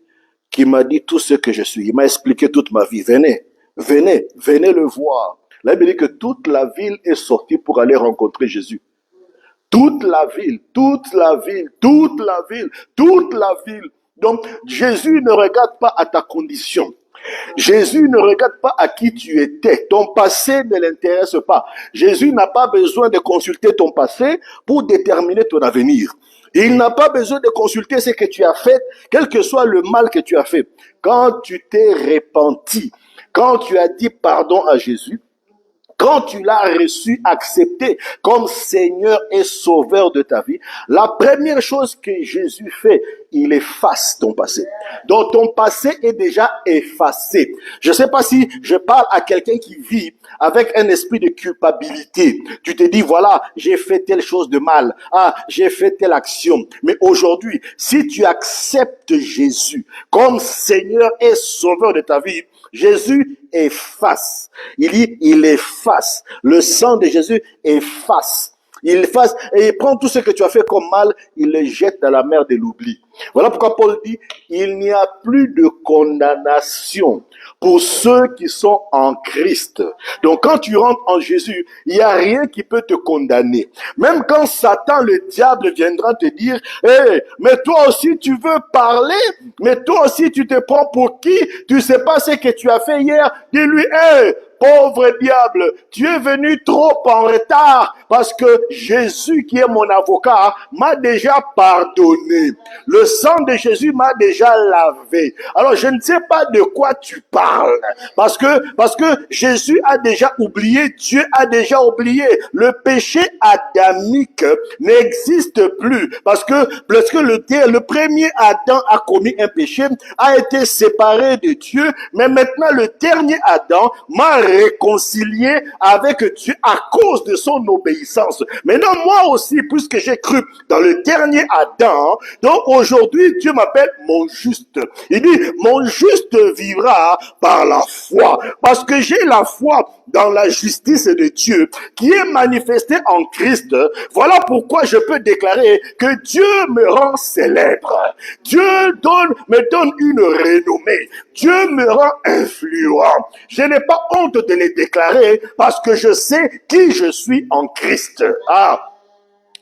qui m'a dit tout ce que je suis. Il m'a expliqué toute ma vie. Venez le voir. Là, il dit que toute la ville est sortie pour aller rencontrer Jésus. Toute la ville. Donc, Jésus ne regarde pas à ta condition. Jésus ne regarde pas à qui tu étais. Ton passé ne l'intéresse pas. Jésus n'a pas besoin de consulter ton passé pour déterminer ton avenir. Il n'a pas besoin de consulter ce que tu as fait, quel que soit le mal que tu as fait. Quand tu t'es repenti, quand tu as dit pardon à Jésus, quand tu l'as reçu, accepté comme Seigneur et Sauveur de ta vie, la première chose que Jésus fait, il efface ton passé. Donc ton passé est déjà effacé. Je ne sais pas si je parle à quelqu'un qui vit avec un esprit de culpabilité. Tu te dis, voilà, j'ai fait telle chose de mal. J'ai fait telle action. Mais aujourd'hui, si tu acceptes Jésus comme Seigneur et Sauveur de ta vie, Jésus efface. Il dit, il efface. Le sang de Jésus efface. Il efface et il prend tout ce que tu as fait comme mal, il le jette dans la mer de l'oubli. Voilà pourquoi Paul dit, il n'y a plus de condamnation pour ceux qui sont en Christ. Donc quand tu rentres en Jésus, il n'y a rien qui peut te condamner. Même quand Satan, le diable, viendra te dire, hey, mais toi aussi tu veux parler, mais toi aussi tu te prends pour qui? Tu sais pas ce que tu as fait hier. Dis-lui, hey, pauvre diable, tu es venu trop en retard parce que Jésus qui est mon avocat m'a déjà pardonné. Le sang de Jésus m'a déjà lavé. Alors je ne sais pas de quoi tu parles parce que Jésus a déjà oublié, Dieu a déjà oublié. Le péché adamique n'existe plus parce que le premier Adam a commis un péché, a été séparé de Dieu, mais maintenant le dernier Adam m'a réconcilié avec Dieu à cause de son obéissance. Maintenant, moi aussi, puisque j'ai cru dans le dernier Adam, donc aujourd'hui, Dieu m'appelle mon juste. Il dit, mon juste vivra par la foi. Parce que j'ai la foi dans la justice de Dieu qui est manifestée en Christ. Voilà pourquoi je peux déclarer que Dieu me rend célèbre. Dieu me donne une renommée. Dieu me rend influent. Je n'ai pas honte de les déclarer parce que je sais qui je suis en Christ.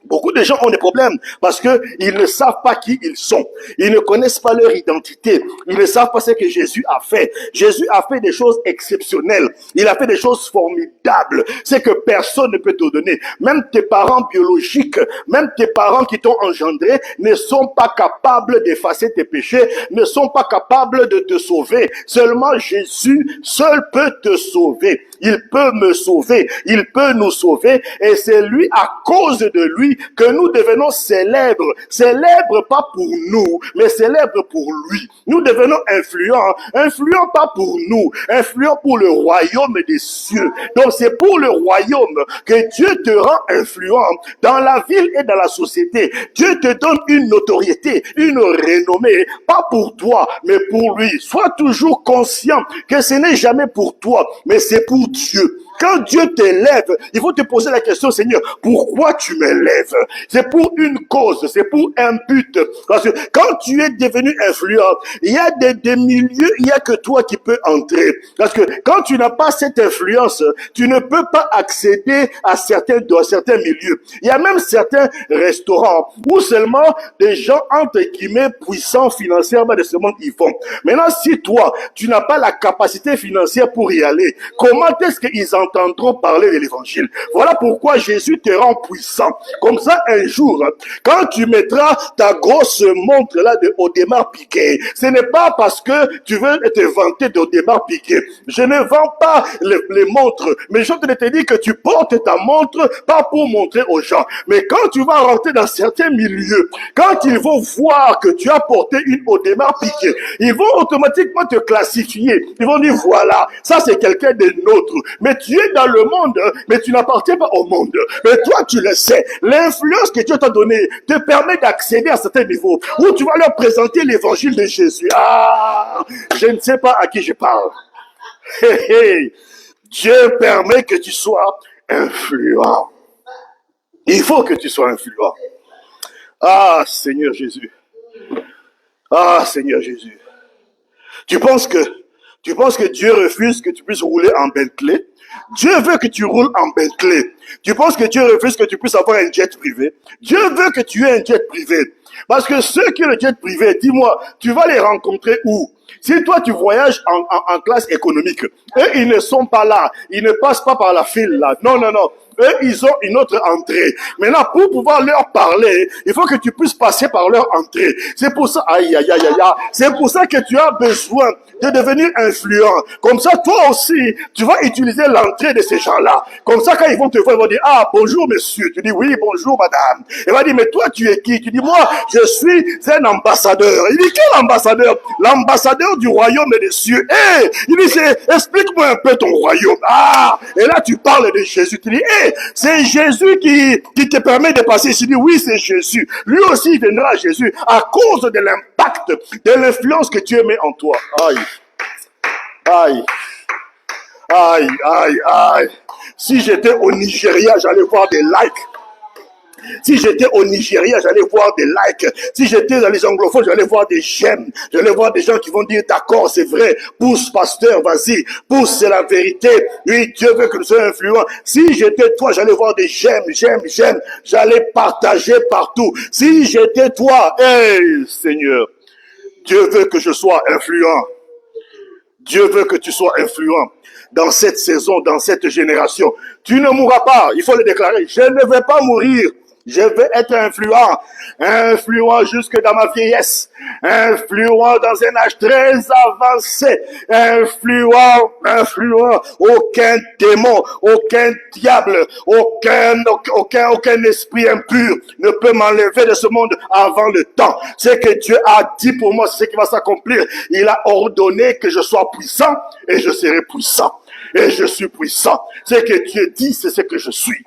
Beaucoup de gens ont des problèmes parce que ils ne savent pas qui ils sont. Ils ne connaissent pas leur identité. Ils ne savent pas ce que Jésus a fait. Jésus a fait des choses exceptionnelles. Il a fait des choses formidables. C'est que personne ne peut te donner. Même tes parents biologiques, même tes parents qui t'ont engendré ne sont pas capables d'effacer tes péchés, ne sont pas capables de te sauver. Seulement Jésus seul peut te sauver. Il peut me sauver. Il peut nous sauver. Et c'est lui, à cause de lui, que nous devenons célèbres. Célèbres pas pour nous, mais célèbres pour lui. Nous devenons influents. Influents pas pour nous, influents pour le royaume des cieux. Donc c'est pour le royaume que Dieu te rend influent dans la ville et dans la société. Dieu te donne une notoriété, une renommée, pas pour toi, mais pour lui. Sois toujours conscient que ce n'est jamais pour toi, mais c'est pour Dieu. Quand Dieu t'élève, il faut te poser la question, Seigneur, pourquoi tu m'élèves? C'est pour une cause, c'est pour un but. Parce que quand tu es devenu influent, il y a des milieux, il n'y a que toi qui peux entrer. Parce que quand tu n'as pas cette influence, tu ne peux pas accéder à certains milieux. Il y a même certains restaurants où seulement des gens, entre guillemets, puissants financièrement de ce monde y vont. Maintenant, si toi, tu n'as pas la capacité financière pour y aller, comment est-ce qu'ils entendront parler de l'évangile? Voilà pourquoi Jésus te rend puissant. Comme ça, un jour, quand tu mettras ta grosse montre là de Audemars Piguet, ce n'est pas parce que tu veux te vanter d'Audemars Piguet. Je ne vends pas les montres, mais je te dis que tu portes ta montre pas pour montrer aux gens. Mais quand tu vas rentrer dans certains milieux, quand ils vont voir que tu as porté une Audemars Piguet, ils vont automatiquement te classifier. Ils vont dire, voilà, ça c'est quelqu'un de nôtre. Mais tu es dans le monde, mais tu n'appartiens pas au monde. Mais toi, tu le sais. L'influence que Dieu t'a donnée te permet d'accéder à certains niveaux où tu vas leur présenter l'évangile de Jésus. Je ne sais pas à qui je parle. Dieu permet que tu sois influent. Il faut que tu sois influent. Seigneur Jésus. Seigneur Jésus. Tu penses que Dieu refuse que tu puisses rouler en Bentley? Dieu veut que tu roules en Bentley. Tu penses que Dieu refuse que tu puisses avoir un jet privé? Dieu veut que tu aies un jet privé. Parce que ceux qui ont le jet privé, dis-moi, tu vas les rencontrer où? Si toi tu voyages en classe économique, eux ils ne sont pas là, ils ne passent pas par la file là. Non. Eux, ils ont une autre entrée. Maintenant, pour pouvoir leur parler, il faut que tu puisses passer par leur entrée. C'est pour ça, c'est pour ça que tu as besoin de devenir influent. Comme ça, toi aussi, tu vas utiliser l'entrée de ces gens-là. Comme ça, quand ils vont te voir, ils vont dire, bonjour monsieur. Tu dis, oui, bonjour madame. Il va dire, mais toi, tu es qui? Tu dis, moi, je suis un ambassadeur. Il dit, quel ambassadeur? L'ambassadeur du royaume des cieux. Il dit, explique-moi un peu ton royaume. Et là, tu parles de Jésus. Tu dis, c'est Jésus qui te permet de passer ici. Dit, oui, c'est Jésus. Lui aussi, il viendra à Jésus à cause de l'impact, de l'influence que Dieu met en toi. Aïe. Si j'étais au Nigeria, j'allais voir des likes. Si j'étais au Nigeria, j'allais voir des likes. Si j'étais dans les anglophones, j'allais voir des j'aime. J'allais voir des gens qui vont dire, d'accord, c'est vrai, pousse pasteur, vas-y, pousse, c'est la vérité. Oui, Dieu veut que nous soyons influents. Si j'étais toi, j'allais voir des j'aime. J'allais partager partout. Si j'étais toi, hey Seigneur, Dieu veut que je sois influent. Dieu veut que tu sois influent dans cette saison, dans cette génération. Tu ne mourras pas, il faut le déclarer. Je ne vais pas mourir. Je vais être influent jusque dans ma vieillesse, influent dans un âge très avancé, influent. Aucun démon, aucun diable, aucun esprit impur ne peut m'enlever de ce monde avant le temps. Ce que Dieu a dit pour moi, c'est ce qui va s'accomplir. Il a ordonné que je sois puissant et je serai puissant. Et je suis puissant. Ce que Dieu dit, c'est ce que je suis.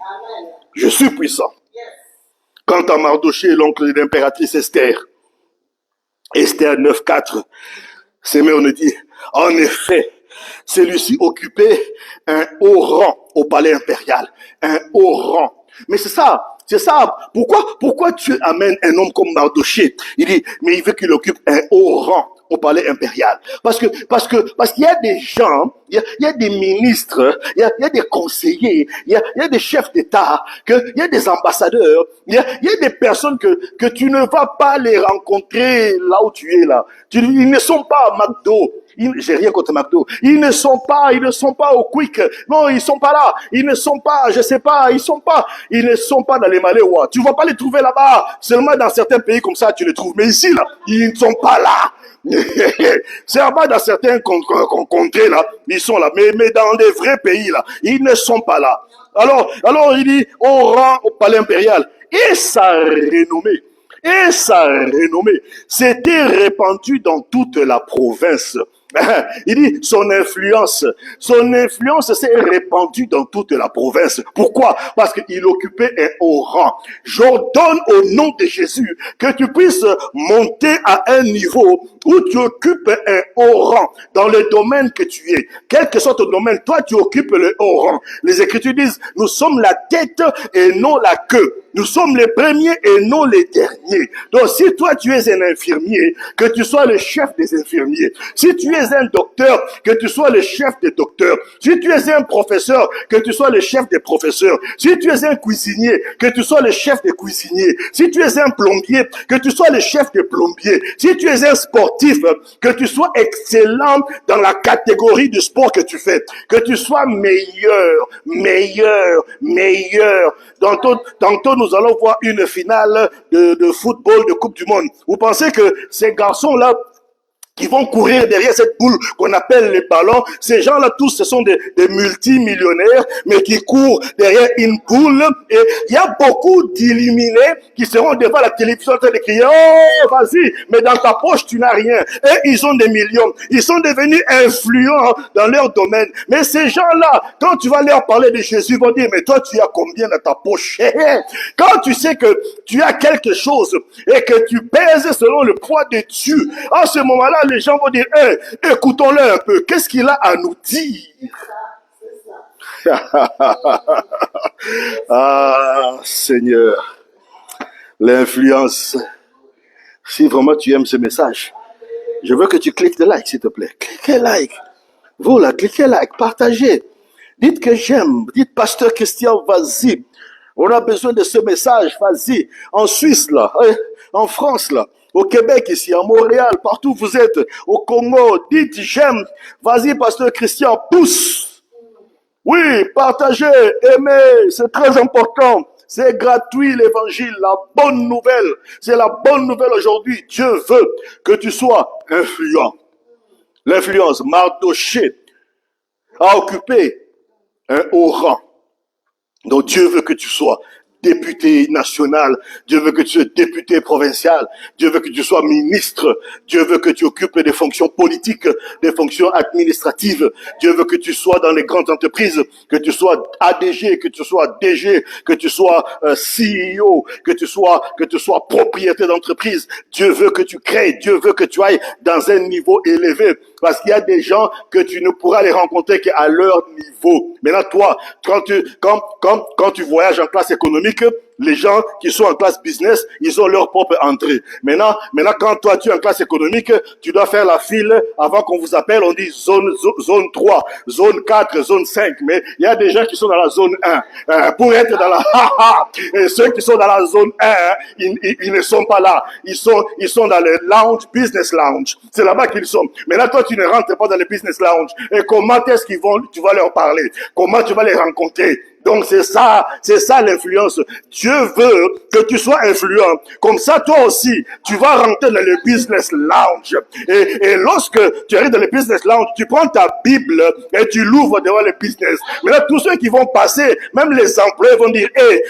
Je suis puissant. Quant à Mardochée, l'oncle de l'impératrice Esther, Esther 9.4, Séméon nous dit, en effet, celui-ci occupait un haut rang au palais impérial. Un haut rang. Mais c'est ça. Pourquoi Dieu amène un homme comme Mardochée? Il dit, mais il veut qu'il occupe un haut rang au palais impérial. Parce qu'il y a des gens, il y a des ministres, il y a des conseillers, il y a des chefs d'État, il y a des ambassadeurs, il y a des personnes que tu ne vas pas les rencontrer là où tu es là. Ils ne sont pas à McDo. J'ai rien contre McDo. Ils ne sont pas au Quick. Non, ils sont pas là. Ils ne sont pas, je sais pas, ils ne sont pas dans les Maléwa. Tu vas pas les trouver là-bas. Seulement dans certains pays comme ça, tu les trouves. Mais ici, là, ils ne sont pas là. C'est là-bas dans certains contrées, là, ils sont là. Mais dans des vrais pays, là, ils ne sont pas là. Alors, il dit, on rend au palais impérial. Et sa renommée s'était répandue dans toute la province. Il dit, son influence s'est répandue dans toute la province. Pourquoi? Parce qu'il occupait un haut rang. J'ordonne au nom de Jésus que tu puisses monter à un niveau où tu occupes un haut rang dans le domaine que tu es. Quel que soit ton domaine, toi tu occupes le haut rang. Les Écritures disent, nous sommes la tête et non la queue. Nous sommes les premiers et non les derniers. Donc si toi tu es un infirmier, que tu sois le chef des infirmiers. Si tu es un docteur, que tu sois le chef des docteurs. Si tu es un professeur, que tu sois le chef des professeurs. Si tu es un cuisinier, que tu sois le chef des cuisiniers. Si tu es un plombier, que tu sois le chef des plombiers. Si tu es un sportif, que tu sois excellent dans la catégorie du sport que tu fais. Que tu sois meilleur. Tantôt, nous allons voir une finale de football de Coupe du Monde. Vous pensez que ces garçons-là qui vont courir derrière cette boule qu'on appelle les ballons, ces gens-là tous, ce sont des multimillionnaires, mais qui courent derrière une boule, et il y a beaucoup d'illuminés qui seront devant la télévision en train de crier, oh, vas-y, mais dans ta poche, tu n'as rien. Et ils ont des millions. Ils sont devenus influents dans leur domaine. Mais ces gens-là, quand tu vas leur parler de Jésus, ils vont dire, mais toi, tu as combien dans ta poche? Quand tu sais que tu as quelque chose et que tu pèses selon le poids de Dieu, à ce moment-là, les gens vont dire, hey, écoutons-le un peu, qu'est-ce qu'il a à nous dire? Ah, Seigneur, l'influence. Si vraiment tu aimes ce message, je veux que tu cliques le like, s'il te plaît. Cliquez like. Vous là, cliquez like, partagez. Dites que j'aime. Dites, Pasteur Christian, vas-y. On a besoin de ce message, vas-y. En Suisse, là, en France, là. Au Québec, ici, à Montréal, partout où vous êtes, au Congo, dites j'aime. Vas-y, Pasteur Christian, pousse. Oui, partagez, aimez, c'est très important. C'est gratuit l'évangile, la bonne nouvelle. C'est la bonne nouvelle aujourd'hui. Dieu veut que tu sois influent. L'influence, Mardochée a occupé un haut rang. Donc Dieu veut que tu sois député national, Dieu veut que tu sois député provincial, Dieu veut que tu sois ministre, Dieu veut que tu occupes des fonctions politiques, des fonctions administratives, Dieu veut que tu sois dans les grandes entreprises, que tu sois ADG, que tu sois DG, que tu sois CEO, que tu sois propriétaire d'entreprise. Dieu veut que tu crées, Dieu veut que tu ailles dans un niveau élevé, parce qu'il y a des gens que tu ne pourras les rencontrer qu'à leur niveau. Maintenant, toi, quand tu voyages en classe économique, les gens qui sont en classe business, ils ont leur propre entrée. Maintenant, quand toi, tu es en classe économique, tu dois faire la file avant qu'on vous appelle. On dit zone 3, zone 4, zone 5. Mais il y a des gens qui sont dans la zone 1. Pour être dans la... Et ceux qui sont dans la zone 1, ils ne sont pas là. Ils sont dans le lounge, business lounge. C'est là-bas qu'ils sont. Mais là, toi, tu ne rentres pas dans le business lounge. Et comment est-ce tu vas leur parler? Comment tu vas les rencontrer? Donc c'est ça l'influence. Dieu veut que tu sois influent. Comme ça, toi aussi, tu vas rentrer dans le business lounge. Et lorsque tu arrives dans le business lounge, tu prends ta Bible et tu l'ouvres devant le business. Mais là, tous ceux qui vont passer, même les employés vont dire,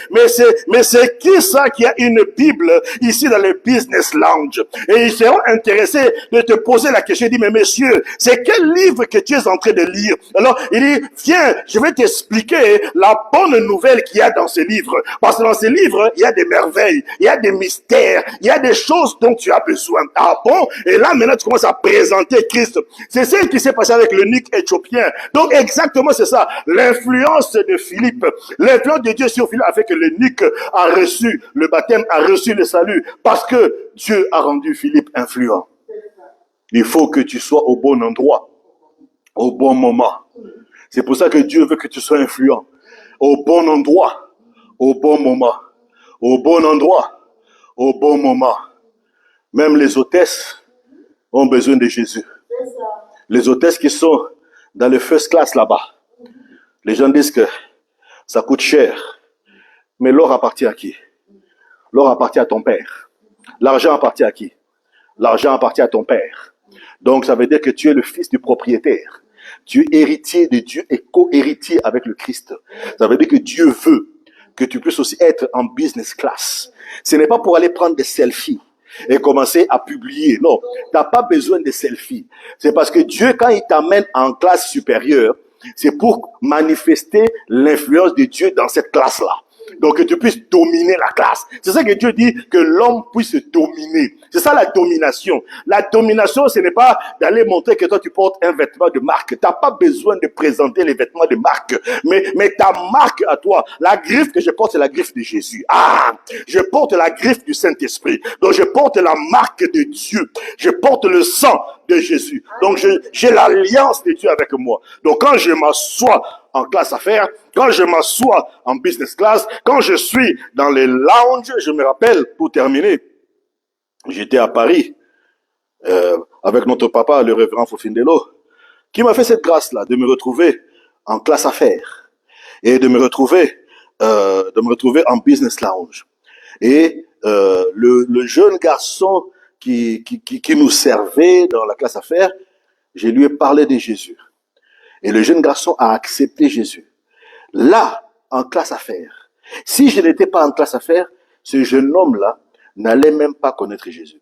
mais c'est qui ça qui a une Bible ici dans le business lounge? Et ils seront intéressés de te poser la question. Il dit, mais monsieur, c'est quel livre que tu es en train de lire? Alors, il dit, viens, je vais t'expliquer la bonne nouvelle qu'il y a dans ce livre. Parce que dans ce livre, il y a des merveilles, il y a des mystères, il y a des choses dont tu as besoin. Ah bon? Et là, maintenant, tu commences à présenter Christ. C'est ce qui s'est passé avec l'eunuque éthiopien. Donc, exactement, c'est ça. L'influence de Philippe, l'influence de Dieu sur Philippe a fait que l'eunuque a reçu le baptême, a reçu le salut. Parce que Dieu a rendu Philippe influent. Il faut que tu sois au bon endroit, au bon moment. C'est pour ça que Dieu veut que tu sois influent. Au bon endroit, au bon moment. Au bon endroit, au bon moment. Même les hôtesses ont besoin de Jésus. Les hôtesses qui sont dans le first class là-bas. Les gens disent que ça coûte cher. Mais l'or appartient à qui? L'or appartient à ton père. L'argent appartient à qui? L'argent appartient à ton père. Donc ça veut dire que tu es le fils du propriétaire. Tu es héritier de Dieu et co-héritier avec le Christ. Ça veut dire que Dieu veut que tu puisses aussi être en business class. Ce n'est pas pour aller prendre des selfies et commencer à publier. Non, tu n'as pas besoin de selfies. C'est parce que Dieu, quand il t'amène en classe supérieure, c'est pour manifester l'influence de Dieu dans cette classe-là. Donc que tu puisses dominer la classe. C'est ça que Dieu dit, que l'homme puisse dominer. C'est ça la domination. La domination, ce n'est pas d'aller montrer que toi tu portes un vêtement de marque. Tu n'as pas besoin de présenter les vêtements de marque. Mais ta marque à toi, la griffe que je porte, c'est la griffe de Jésus. Je porte la griffe du Saint-Esprit. Donc je porte la marque de Dieu. Je porte le sang de Jésus. Donc j'ai l'alliance de Dieu avec moi. Donc quand je m'assois en classe affaires, quand je m'assois en business class, quand je suis dans les lounges, je me rappelle, pour terminer, j'étais à Paris avec notre papa, le révérend Fofindelo, qui m'a fait cette grâce-là de me retrouver en classe affaires et de me retrouver en business lounge. Et le jeune garçon qui nous servait dans la classe affaires, je lui ai parlé de Jésus. Et le jeune garçon a accepté Jésus. Là, en classe affaires. Si je n'étais pas en classe affaires, ce jeune homme-là n'allait même pas connaître Jésus.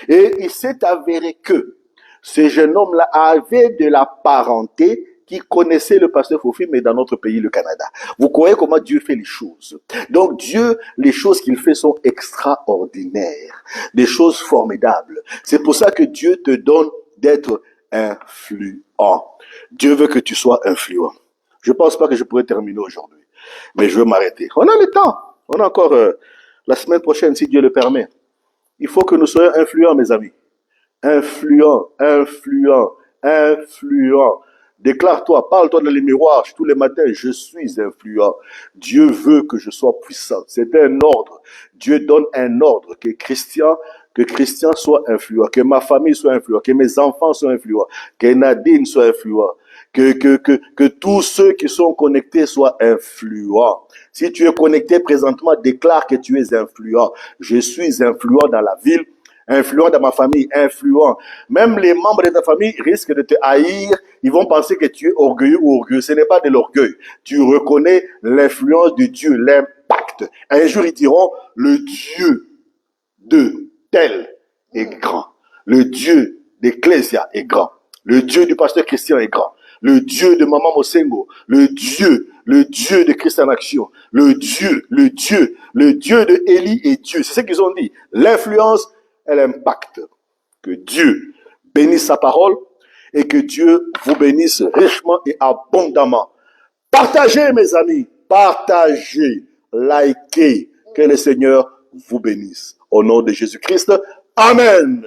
Et il s'est avéré que ce jeune homme-là avait de la parenté qui connaissait le pasteur Fofi, mais dans notre pays, le Canada. Vous croyez comment Dieu fait les choses? Donc Dieu, les choses qu'il fait sont extraordinaires, des choses formidables. C'est pour ça que Dieu te donne d'être influent. Dieu veut que tu sois influent. Je ne pense pas que je pourrais terminer aujourd'hui, mais je veux m'arrêter. On a le temps. On a encore la semaine prochaine, si Dieu le permet. Il faut que nous soyons influents, mes amis. Influents, influents, influents. Déclare-toi, parle-toi dans les miroirs tous les matins. Je suis influent. Dieu veut que je sois puissant. C'est un ordre. Dieu donne un ordre que Christian soit influent, que ma famille soit influente, que mes enfants soient influents, que Nadine soit influent, que tous ceux qui sont connectés soient influents. Si tu es connecté présentement, déclare que tu es influent. Je suis influent dans la ville, influent dans ma famille, influent. Même les membres de ta famille risquent de te haïr. Ils vont penser que tu es orgueilleux ou orgueilleux. Ce n'est pas de l'orgueil. Tu reconnais l'influence de Dieu, l'impact. Un jour, ils diront, le Dieu de tel est grand. Le Dieu d'Ecclésia est grand. Le Dieu du pasteur Christian est grand. Le Dieu de Maman Mosengo. Le Dieu de Christ en action. Le Dieu de Élie est Dieu. C'est ce qu'ils ont dit. L'influence et l'impact. Que Dieu bénisse sa parole et que Dieu vous bénisse richement et abondamment. Partagez, mes amis. Partagez. Likez. Que le Seigneur vous bénisse. Au nom de Jésus-Christ. Amen.